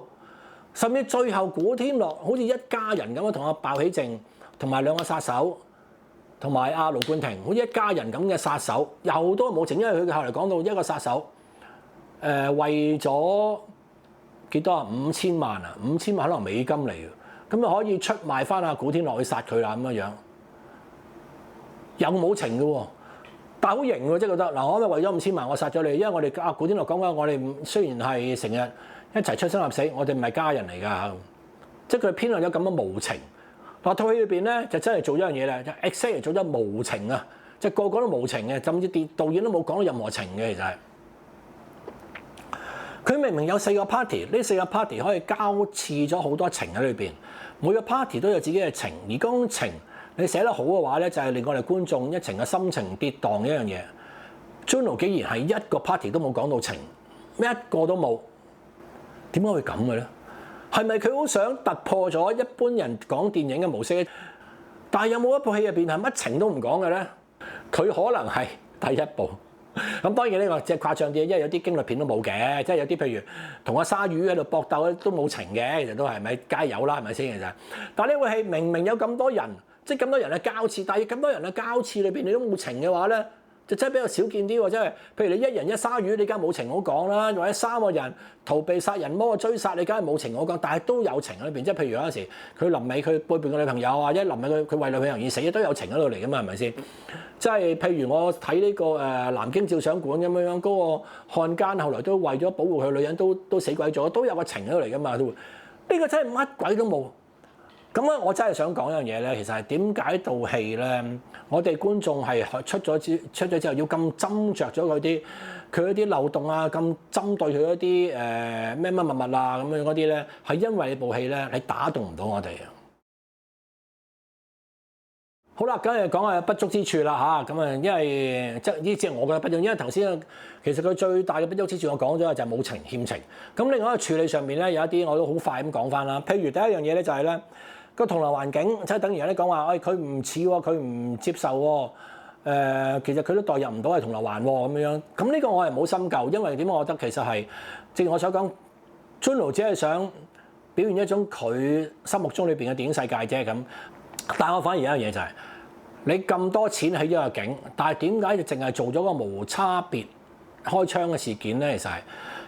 甚至最後古天樂好似一家人咁樣同阿鮑起靜同埋兩個殺手，同埋阿盧冠廷好似一家人咁嘅殺手，又都冇情，因為佢後嚟講到一個殺手為咗幾多啊？5000萬啊，5000萬可能美金嚟嘅，咁就可以出賣翻阿古天樂去殺佢啦咁樣樣，又冇情嘅喎。但係好型喎，即係覺得嗱，我咪為咗5000萬，我殺咗你，因為我哋古天樂講緊，我哋雖然係成日一齊出生入死，我哋唔係家人嚟㗎，即係佢偏向咗咁樣無情。嗱，套戲裏邊咧就真係做咗樣嘢咧，就 exactly 做咗無情啊，即係個個都無情嘅，甚至導演都冇講到任何情嘅，其實係。佢明明有4個 party， 呢4個 party 可以交織咗好多情喺裏邊，每個 party 都有自己嘅情，而嗰種情。你寫得好嘅話咧，就係令我哋觀眾一程嘅心情跌宕一樣嘢。Juno 竟然係一個 party 都冇講到情，一個都冇，點解會咁嘅咧？係咪佢好想突破咗一般人講電影嘅模式咧？但係有冇一部戲入邊係乜情都唔講嘅咧？佢可能係第一部。咁當然呢個即係誇張啲，因為有啲驚慄片都冇嘅，即係有啲譬如同阿鯊魚喺度搏鬥都冇情嘅，其實都係咪？梗係有啦，係咪先其實？但係呢部戲明明有咁多人。即係咁多人嘅交刺，但係咁多人嘅交刺裏邊，你都冇情嘅話咧，就真係比較少見啲喎。即係譬如你一人一鯊魚，你梗係冇情好講啦；或者3個人逃避殺人魔追殺，你梗係冇情好講。但係都有情喺裏邊，即係譬如有陣時佢臨尾佢背叛個女朋友啊，一臨尾佢為女朋友而死，都有情喺度嚟噶嘛，係咪先？即係譬如我睇呢個南京照相館咁樣樣，嗰個漢奸後來都為咗保護佢女人都死鬼咗，都有個情喺度嚟噶嘛，都會呢個真係乜鬼都冇。咁咧，我真係想講一樣嘢咧，其實係點解套戲咧，我哋觀眾係出咗之後要咁斟酌咗佢一啲漏洞啊，咁針對佢一啲咩乜物啊咁樣嗰啲咧，係因為部戲咧，你打動唔到我哋啊！好啦，咁就講下不足之處啦嚇，咁啊，因為即係呢隻我嘅不足，因為頭先其實佢最大嘅不足之處我講咗就係冇情欠情。咁另外一個處理上面咧，有一啲我都好快咁講翻啦。譬如第一樣嘢咧就係咧。個同樓環境即係等於有啲講話，佢唔似喎，佢唔接受喎，其實佢都代入唔到係同樓環咁樣。咁呢個我係冇深究，因為點解我覺得其實係正如我所講 Juno 只係想表現一種佢心目中裏邊嘅電影世界啫咁。但我反而有一樣嘢就係、是、你咁多錢起咗個景，但係點解就淨係做咗個無差別開槍嘅事件咧？其實係。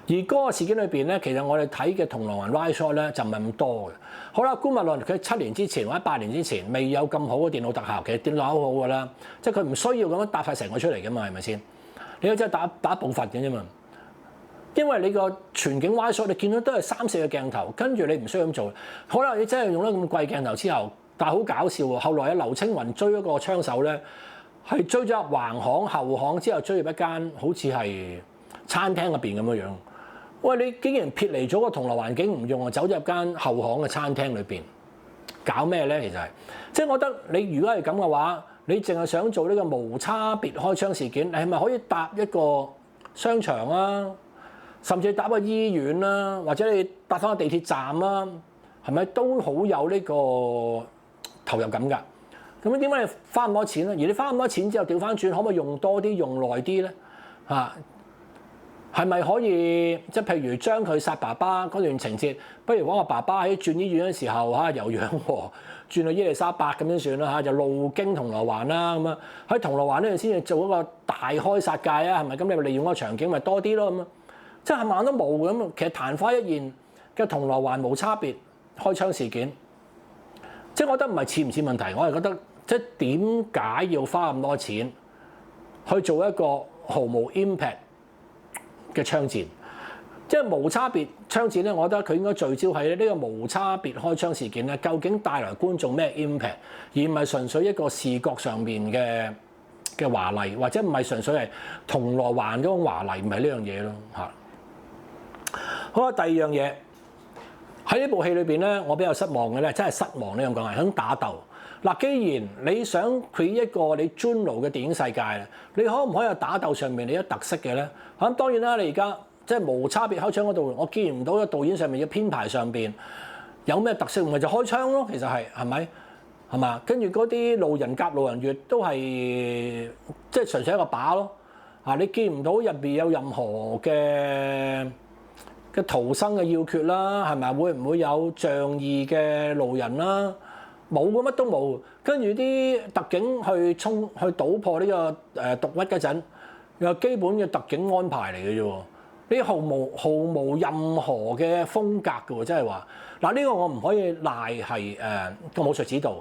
而嗰個事件裏邊咧，其實我哋睇嘅銅鑼灣 Ride Shot 咧就唔係咁多嘅。好啦，姑勿論佢7年之前或者8年之前未有咁好嘅電腦特效，其實電腦好好㗎啦，即係佢唔需要咁樣搭晒成個出嚟㗎嘛，係咪先？你都真係打一步伐嘅啫嘛。因為你個全景 Ride Shot 你見到都係3-4個鏡頭，跟住你唔需要咁做。好啦，你真係用咗咁貴鏡頭之後，但係好搞笑喎。後來阿劉青雲追一個槍手咧，係追咗入橫巷後巷之後追入一間好似係餐廳入邊咁樣樣。喂，你竟然撇離咗個銅鑼環境唔用啊，走入間後巷嘅餐廳裏邊，搞咩咧？其實係，即係我覺得你如果係咁嘅話，你淨係想做呢個無差別開槍事件，你係咪可以搭一個商場啊，甚至搭個醫院啦，或者你搭翻個地鐵站啊，係咪都好有呢個投入感㗎？咁點解你花咁多錢咧？而你花咁多錢之後調翻轉，可唔可以用多啲、用耐啲咧？嚇，係咪可以即係譬如將佢殺爸爸嗰段情節，不如講個爸爸喺轉醫院嘅時候嚇由養和轉去伊利沙伯咁樣算啦嚇，就路經銅鑼灣啦咁啊，喺銅鑼灣呢度先至做一個大開殺戒啊，係咪？咁你咪利用個場景咪多啲咯咁啊？即係晚都冇咁，其實曇花一現嘅銅鑼灣無差別開槍事件，即係我覺得唔係似唔似問題，我係覺得。即係點解要花咁多錢去做一個毫無 impact 嘅槍戰？即係無差別槍戰咧，我覺得佢應該聚焦喺呢個無差別開槍事件咧，究竟帶來觀眾咩 impact，而唔係純粹一個視覺上面嘅華麗，或者唔係純粹係銅鑼灣嗰種華麗，唔係呢樣嘢咯嚇。好啦，第二樣嘢喺呢部戲裏邊咧，我比較失望嘅咧，真係失望呢樣講係響打鬥。嗱，既然你想 create 一個你 Juno 嘅電影世界咧，你可唔可以喺打鬥上面你有特色嘅咧？咁當然啦，你而家即係無差別開槍嗰度，我見唔到個導演上面嘅編排上邊有咩特色，唔係就開槍咯。其實係咪？係嘛？跟住嗰啲路人甲、路人乙都係即係純粹一個靶咯。啊，你見唔到入邊有任何嘅逃生嘅要訣啦，係咪？會唔會有仗義嘅路人啦？冇嘅，乜都冇。跟住啲特警去搗破呢個毒鬱嗰陣，又基本嘅特警安排嚟嘅啫喎。你毫無任何嘅風格嘅喎，即係話嗱，呢個我唔可以賴係個武術指導，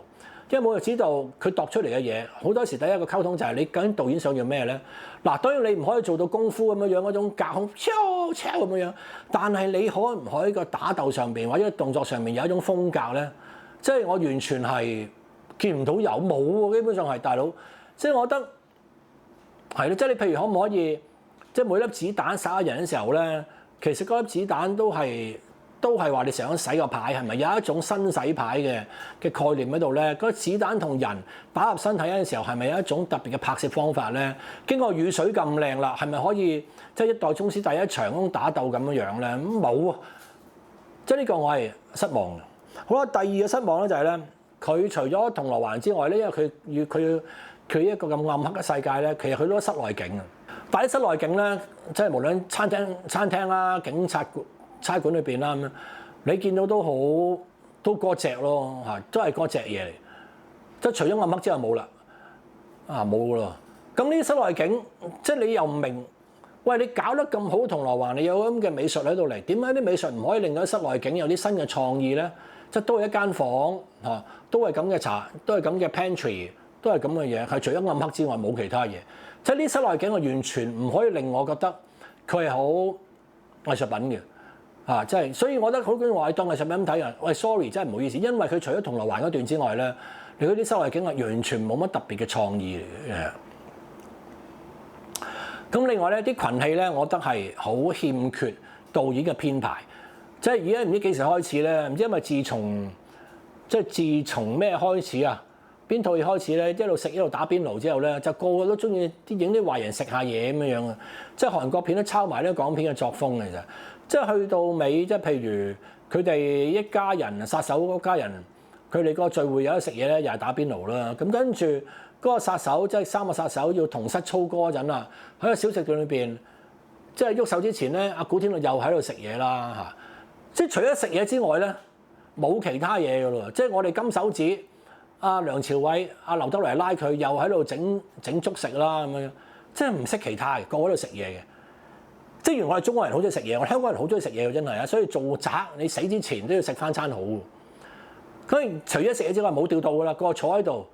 因為武術指導佢度出嚟嘅嘢好多時第一個溝通就係你究竟導演想要咩咧？嗱，當然你唔可以做到功夫咁樣嗰種隔空超咁樣，但係你可唔可以個打鬥上邊或者動作上面有一種風格咧？即係我完全係見唔到有冇喎，基本上係大佬。即係我覺得係咯，即係你譬如可唔可以，即係每粒子彈殺人嘅時候咧，其實嗰粒子彈都係話你想洗個牌，係咪有一種新洗牌嘅概念喺度咧？嗰子彈同人打入身體嗰陣時候，係咪有一種特別嘅拍攝方法咧？經過雨水咁靚啦，係咪可以即係一代宗師第一場嗰種打鬥咁樣咧？冇啊！即係呢個我係失望嘅。好啦，第二個失望咧就係咧，佢除咗銅鑼灣之外咧，因為佢一個咁暗黑嘅世界咧，其實佢都室內景啊。但係啲室內景咧，即係無論餐廳啦、警察差館裏邊啦咁樣，你見到都嗰隻咯嚇，都係嗰隻嘢嚟。即係除咗暗黑之後冇啦，冇㗎咯。咁呢啲室內景，即係你又唔明，喂，你搞得咁好銅鑼灣，你有咁嘅美術喺度嚟，點解啲美術唔可以令到室內景有啲新嘅創意咧？即係都係一間房嚇，都係咁嘅茶，都係咁嘅 pantry，都係咁嘅嘢，係除咗暗黑之外冇其他嘢。即係呢室內景，我完全唔可以令我覺得佢係好藝術品嘅嚇，即係所以我覺得好多人話你當藝術品咁睇啊。喂，sorry，真係唔好意思，因為佢除咗銅鑼灣嗰段之外咧，你嗰啲室內景係完全冇乜特別嘅創意嚟嘅。咁另外咧，啲群戲咧，我覺得係好欠缺導演嘅編排。即係而家唔知幾時開始咧，唔知因為自從咩開始啊？邊套嘢開始咧？一路食一路打邊爐之後咧，就個個都中意影啲壞人食下嘢咁樣啊！即係韓國片都抄埋呢個港片嘅作風嘅啫。即係去到尾，即係譬如佢哋一家人殺手嗰家人，佢哋個聚會有得食嘢咧，又係打邊爐啦。咁跟住嗰個殺手，即係三個殺手要同室操歌嗰陣啦，喺個小食店裏邊，即係喐手之前咧，阿古天樂又喺度食嘢啦嚇。即係除咗食嘢之外咧，冇其他嘢㗎咯。即係我哋金手指，阿梁朝偉、阿劉德華拉佢，又喺度整粥食啦咁樣。即係唔識其他嘅，個個喺度食嘢嘅。即係原來我哋中國人好中意食嘢，我哋香港人好中意食嘢㗎，真係啊！所以做賊你死之前都要食翻餐好。咁除咗食嘢之外冇調到㗎啦，個個坐喺度，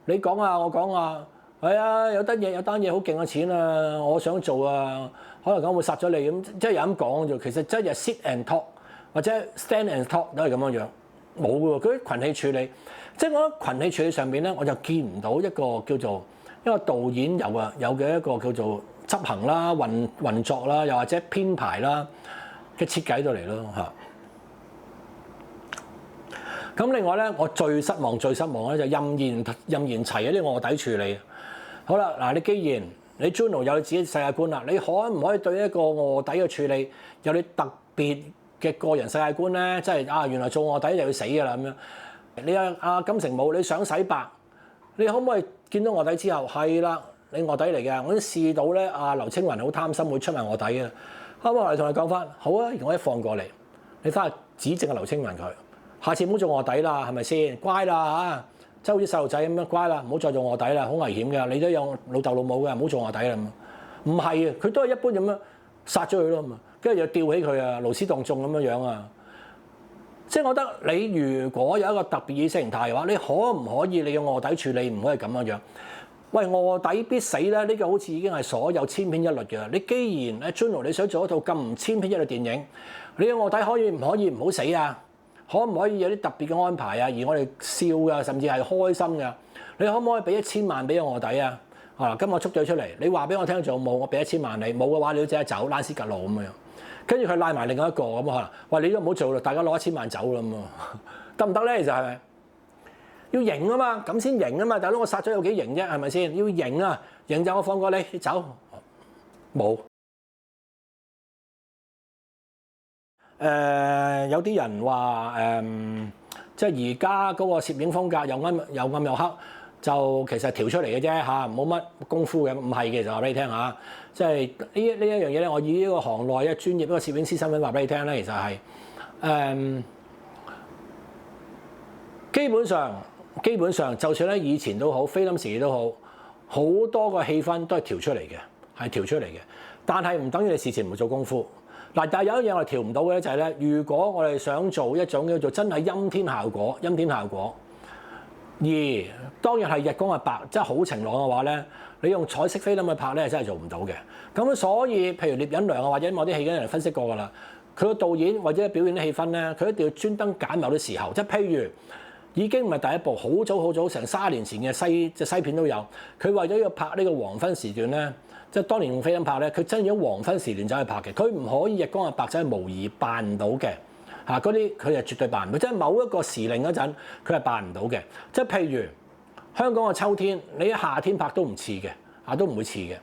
你講啊，我講啊，係啊，有單嘢好勁嘅錢啊，我想做啊，可能講會殺咗你咁，即係有咁講啫。其實真係 sit and talk。或者 stand and talk 都係咁樣樣，冇嘅喎。嗰啲群戲處理，即係我覺得群戲處理上邊咧，我就見唔到一個叫做一個導演有嘅一個叫做執行啦、運作啦，又或者編排啦，嘅設計到嚟咯嚇。咁另外咧，我最失望咧就任賢齊嗰啲臥底處理。好啦，嗱你既然你 Juno 有你自己世界觀啦，你可唔可以對一個臥底嘅處理有你特別嘅個人世界觀咧？即係原來做臥底就要死㗎啦咁樣。你阿金城武，你想洗白，你可唔可以見到臥底之後係啦？你臥底嚟嘅，我已經試到咧。劉青雲好貪心，會出賣臥底嘅。可唔可以同你講翻？好啊，我一放過嚟，你翻去指證阿劉青雲佢。下次唔好做臥底啦，係咪先？乖啦嚇，即係好似細路仔咁樣乖啦，唔好再做臥底啦，好危險嘅。你都有老豆老母嘅，唔好做臥底啦。唔係啊，佢都係一般咁樣殺咗佢咯嘛，跟住又吊起佢啊，勞師動眾咁樣啊。即係我覺得你如果有一個特別意識形態嘅話，你可唔可以你嘅臥底處理唔可以咁樣？喂，臥底必死咧，呢個好似已經係所有千篇一律嘅。你既然咧 Juno 你想做一套咁唔千篇一律電影，你嘅臥底可以唔好死啊？可唔可以有啲特別嘅安排啊？而我哋笑㗎，甚至係開心㗎。你可唔可以俾1000萬俾我臥底啊？今日我速隊出嚟，你話俾我聽做冇，我俾1000萬你。冇嘅話，你都即刻走，拉斯格路咁樣。跟住佢拉埋另外一個咁可能，喂，你都唔好做啦，大家攞1000萬走啦咁啊，得唔得咧？其實係咪？要型啊嘛，咁先型啊嘛。大佬我殺咗有幾型啫？係咪先？要型啊，型就我放過你，你走冇。有啲人話即係而家嗰個攝影風格又暗又黑，就其實調出嚟嘅啫嚇，冇乜功夫嘅，唔係嘅就話俾你聽嚇。即係呢一樣嘢咧，我以呢個行內嘅專業一個攝影師身份話俾你聽咧，其實係基本上，就算咧以前都好，菲林時期都好，好多個氣氛都係調出嚟嘅，係調出嚟嘅。但係唔等於你事前唔做功夫。嗱，但係有一樣我哋調唔到嘅咧，就係咧，如果我哋想做一種叫做真係陰天效果，而當然係日光日白，即係好晴朗嘅話咧，你用彩色菲林去拍咧，真係做唔到嘅。咁所以，譬如聶隱娘啊，或者某啲戲嘅人分析過㗎啦，佢個導演或者表演啲氣氛咧，佢一定要專登揀某啲時候，即係譬如已經唔係第一部，好早成30年前嘅西片都有，佢為咗要拍呢個黃昏時段咧。即係當年用菲林拍咧，佢真係用黃昏時段走去拍嘅，佢唔可以日光日白真係模擬扮唔到嘅嚇，嗰啲佢係絕對扮唔到，即係某一個時令嗰陣佢係扮唔到嘅。即係譬如香港嘅秋天，你喺夏天拍都唔似嘅嚇，都唔會似嘅。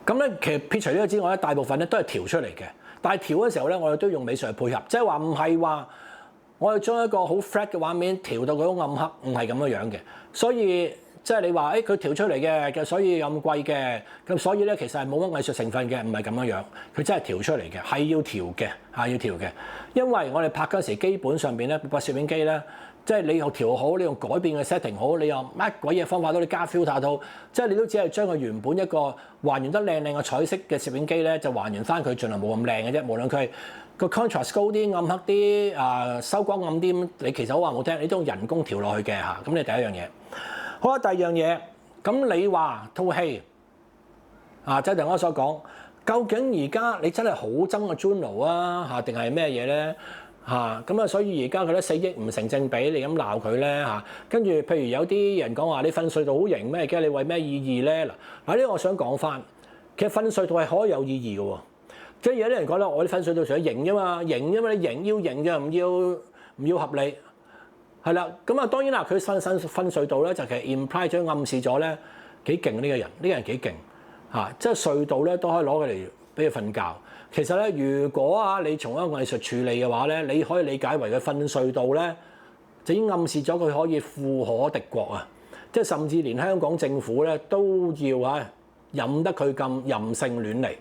咁咧，其實撇除呢個之外咧，大部分咧都係調出嚟嘅。但係調嘅時候咧，我哋都用美術去配合，即係話唔係話我哋將一個好 flat 嘅畫面調到佢好暗黑，唔係咁樣嘅。所以即係你話佢調出嚟嘅，所以咁貴嘅，咁所以咧其實係冇乜藝術成分嘅，唔係咁樣樣。佢真係調出嚟嘅，係要調嘅，係要調嘅。因為我哋拍嗰時基本上邊咧，部攝影機咧，即係你用調好，你用改變嘅 setting 好，你用乜鬼嘢方法都你加 filter 到，即係你都只係將佢原本一個還原得靚嘅彩色嘅攝影機咧，就還原翻佢盡量冇咁靚嘅啫。無論佢個 contrast 高啲、暗黑啲、收光暗啲，你其實好話冇聽，你都用人工調落去嘅嚇。咁你第一樣嘢。好啦，第二樣嘢，咁你話套戲即係我所講，究竟而家你真係好憎個 Juno 啊定係咩嘢咧咁啊？所以而家佢咧4億唔成正比，你咁鬧佢咧跟住譬如有啲人講話你瞓隧道好型咩嘅，你為咩意義咧？嗱呢個我想講翻，其實瞓隧道係可以有意義嘅喎，即係有啲人講啦，我啲瞓隧道除咗型啫嘛，你型要型嘅，唔要合理。係啦，咁啊當然啦，佢瞓隧道咧就其實 imply 咗暗示咗咧幾勁呢個人，呢個人幾勁即係隧道咧都可以攞佢嚟俾佢瞓覺。其實咧，如果你從一個藝術處理嘅話咧，你可以理解為佢瞓隧道咧，就已經暗示咗佢可以富可敵國啊！即係甚至連香港政府咧都要任得佢咁任性亂嚟，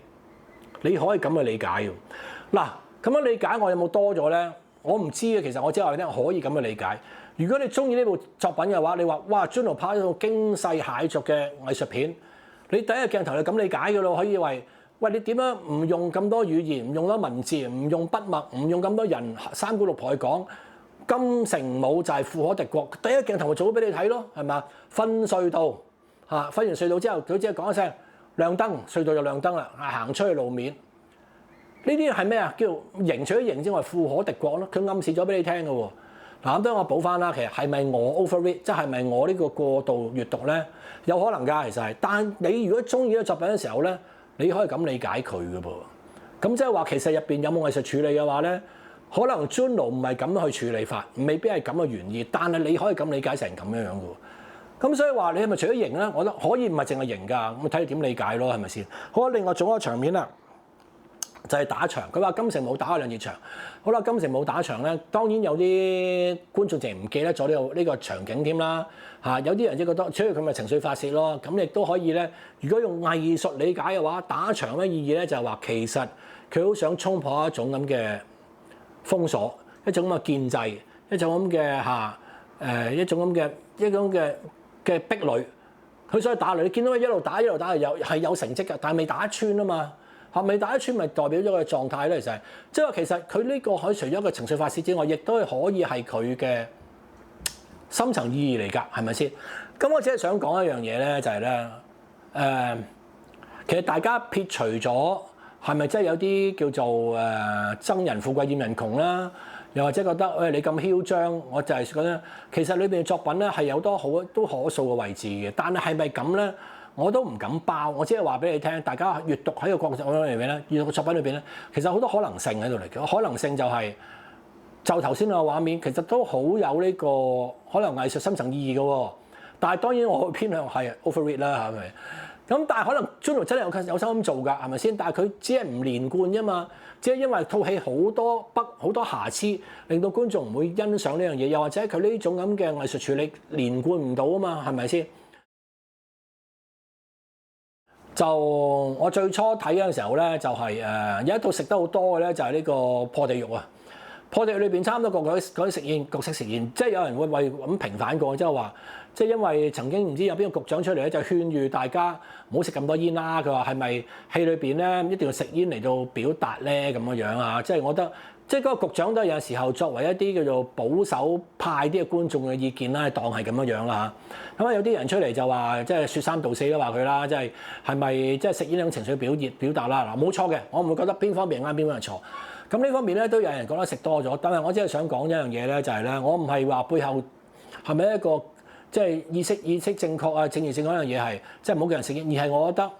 你可以咁去理解㗎。嗱，咁樣理解我有冇多咗咧？我唔知嘅，其實我只係話你聽可以咁嘅理解。如果你中意呢部作品嘅話，你話哇 Juno 拍一套驚世蟹族嘅藝術片，你第一個鏡頭就咁理解嘅咯，可以喂你點樣唔用咁多語言，唔用多文字，唔用筆墨，唔用咁多人三姑六婆去講，金城武就係富可敵國，第一鏡頭就做咗俾你睇咯，係咪？瞓隧道瞓完隧道之後，佢只係講一聲亮燈，隧道就亮燈啦，行出去路面。呢啲係咩啊？叫型，除咗型之外，富可敵國咯。佢暗示咗俾你聽嘅喎。嗱，咁等我補翻啦。其實係咪我 overread，即係咪我呢個過度閱讀咧？有可能㗎，其實係。但你如果中意呢個作品嘅時候咧，你可以咁理解佢嘅噃。咁即係話其實入邊有冇藝術處理嘅話咧，可能 Juno 唔係咁去處理法，未必係咁嘅原意，但係你可以咁理解成咁樣樣嘅喎。咁所以話你係咪除咗型咧？我覺得可以唔係淨係型㗎，咁睇你點理解咯，係咪先？好啦，另外仲有一個場面啦。就係打場，佢話金城武打咗2場。好啦，金城武打場咧，當然有啲觀眾淨係唔記得咗呢個場景添啦嚇。有啲人即係覺得，所以佢咪情緒發泄咯。咁亦都可以咧，如果用藝術理解嘅話，打場嘅意義咧就係話其實佢好想衝破一種咁嘅封鎖，一種咁嘅建制，一種咁嘅一種嘅壁壘。佢所以打嚟，你見到佢一路打係有成績㗎，但係未打穿啊嘛。未打一穿咪代表咗佢嘅狀態咧？其實即係話其實佢呢個可以除咗個情緒發泄之外，亦都係可以係佢嘅深層意義嚟㗎，係咪先？咁我只係想講一樣嘢咧，就係咧其實大家撇除咗係咪真係有啲叫做憎人富貴厭人窮啦，又或者覺得你咁囂張，我就係覺得其實裏邊嘅作品咧係有多好都可數嘅位置嘅，但係咪咁咧？我都唔敢包，我只係話俾你聽，大家閱讀喺個國作品裏邊咧，閱讀嘅作品裏邊咧，其實好多可能性喺度嚟嘅。可能性就係、就頭先個畫面，其實都好有呢個可能藝術深層意義嘅喎。但係當然我會偏向係 overread 啦，係咪？咁但係可能 Juno 真係有心咁做㗎，係咪先？但係佢只係唔連貫啫嘛，只係因為套戲好多瑕疵，令到觀眾唔會欣賞呢樣嘢，又或者佢呢種咁嘅藝術處理連貫唔到啊嘛，係咪先？就我最初睇嗰陣時候咧，就係有一套食得好多嘅咧，就係呢個破地獄啊！破地獄裏邊差唔多個啲食煙角色食煙，即係有人會為咁平反過，即係話，即係因為曾經唔知有邊個局長出嚟咧，就勸喻大家唔好食咁多煙啦。佢話係咪戲裏邊咧一定要食煙嚟到表達咧咁樣樣啊？即係我覺得。即係嗰個局長都有時候作為一啲叫做保守派啲嘅觀眾嘅意見啦，當係咁樣樣啦嚇。咁啊有啲人出嚟就話，即係説三道四都話佢啦，即係咪即係食煙呢種情緒表達啦？嗱，冇錯嘅，我唔會覺得邊方面啱邊方面錯。咁呢方面咧都有人覺得食多咗，但係我只係想講一樣嘢咧，就係咧，我唔係話背後係咪一個即係意識正確啊、正義性嗰樣嘢係即係唔好叫人食煙，而係我覺得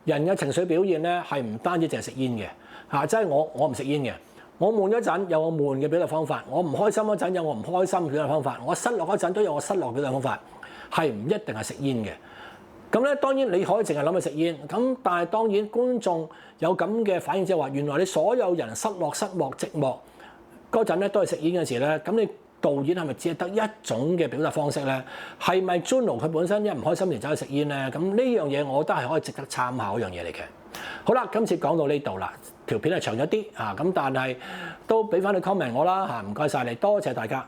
人嘅情緒表現咧係唔單止淨係食煙嘅嚇，即係我唔食煙嘅。我悶嗰陣有我悶嘅表達方法，我唔開心嗰陣有我唔開心嘅表達方法，我失落嗰陣都有我失落嘅表達方法，係唔一定係食煙嘅。咁咧當然你可以淨係諗去食煙，咁但係當然觀眾有咁嘅反應，即係話原來你所有人失落、寂寞嗰陣咧都係食煙嘅時咧，咁你導演係咪只係得一種嘅表達方式咧？係咪 Juno 佢本身一唔開心而走去食煙咧？咁呢樣嘢我覺得係可以值得參考一樣嘢嚟嘅。好啦，今次講到呢度啦，條片係長咗啲啊，咁但係都俾翻你 comment 我啦嚇，唔該晒你，多謝大家。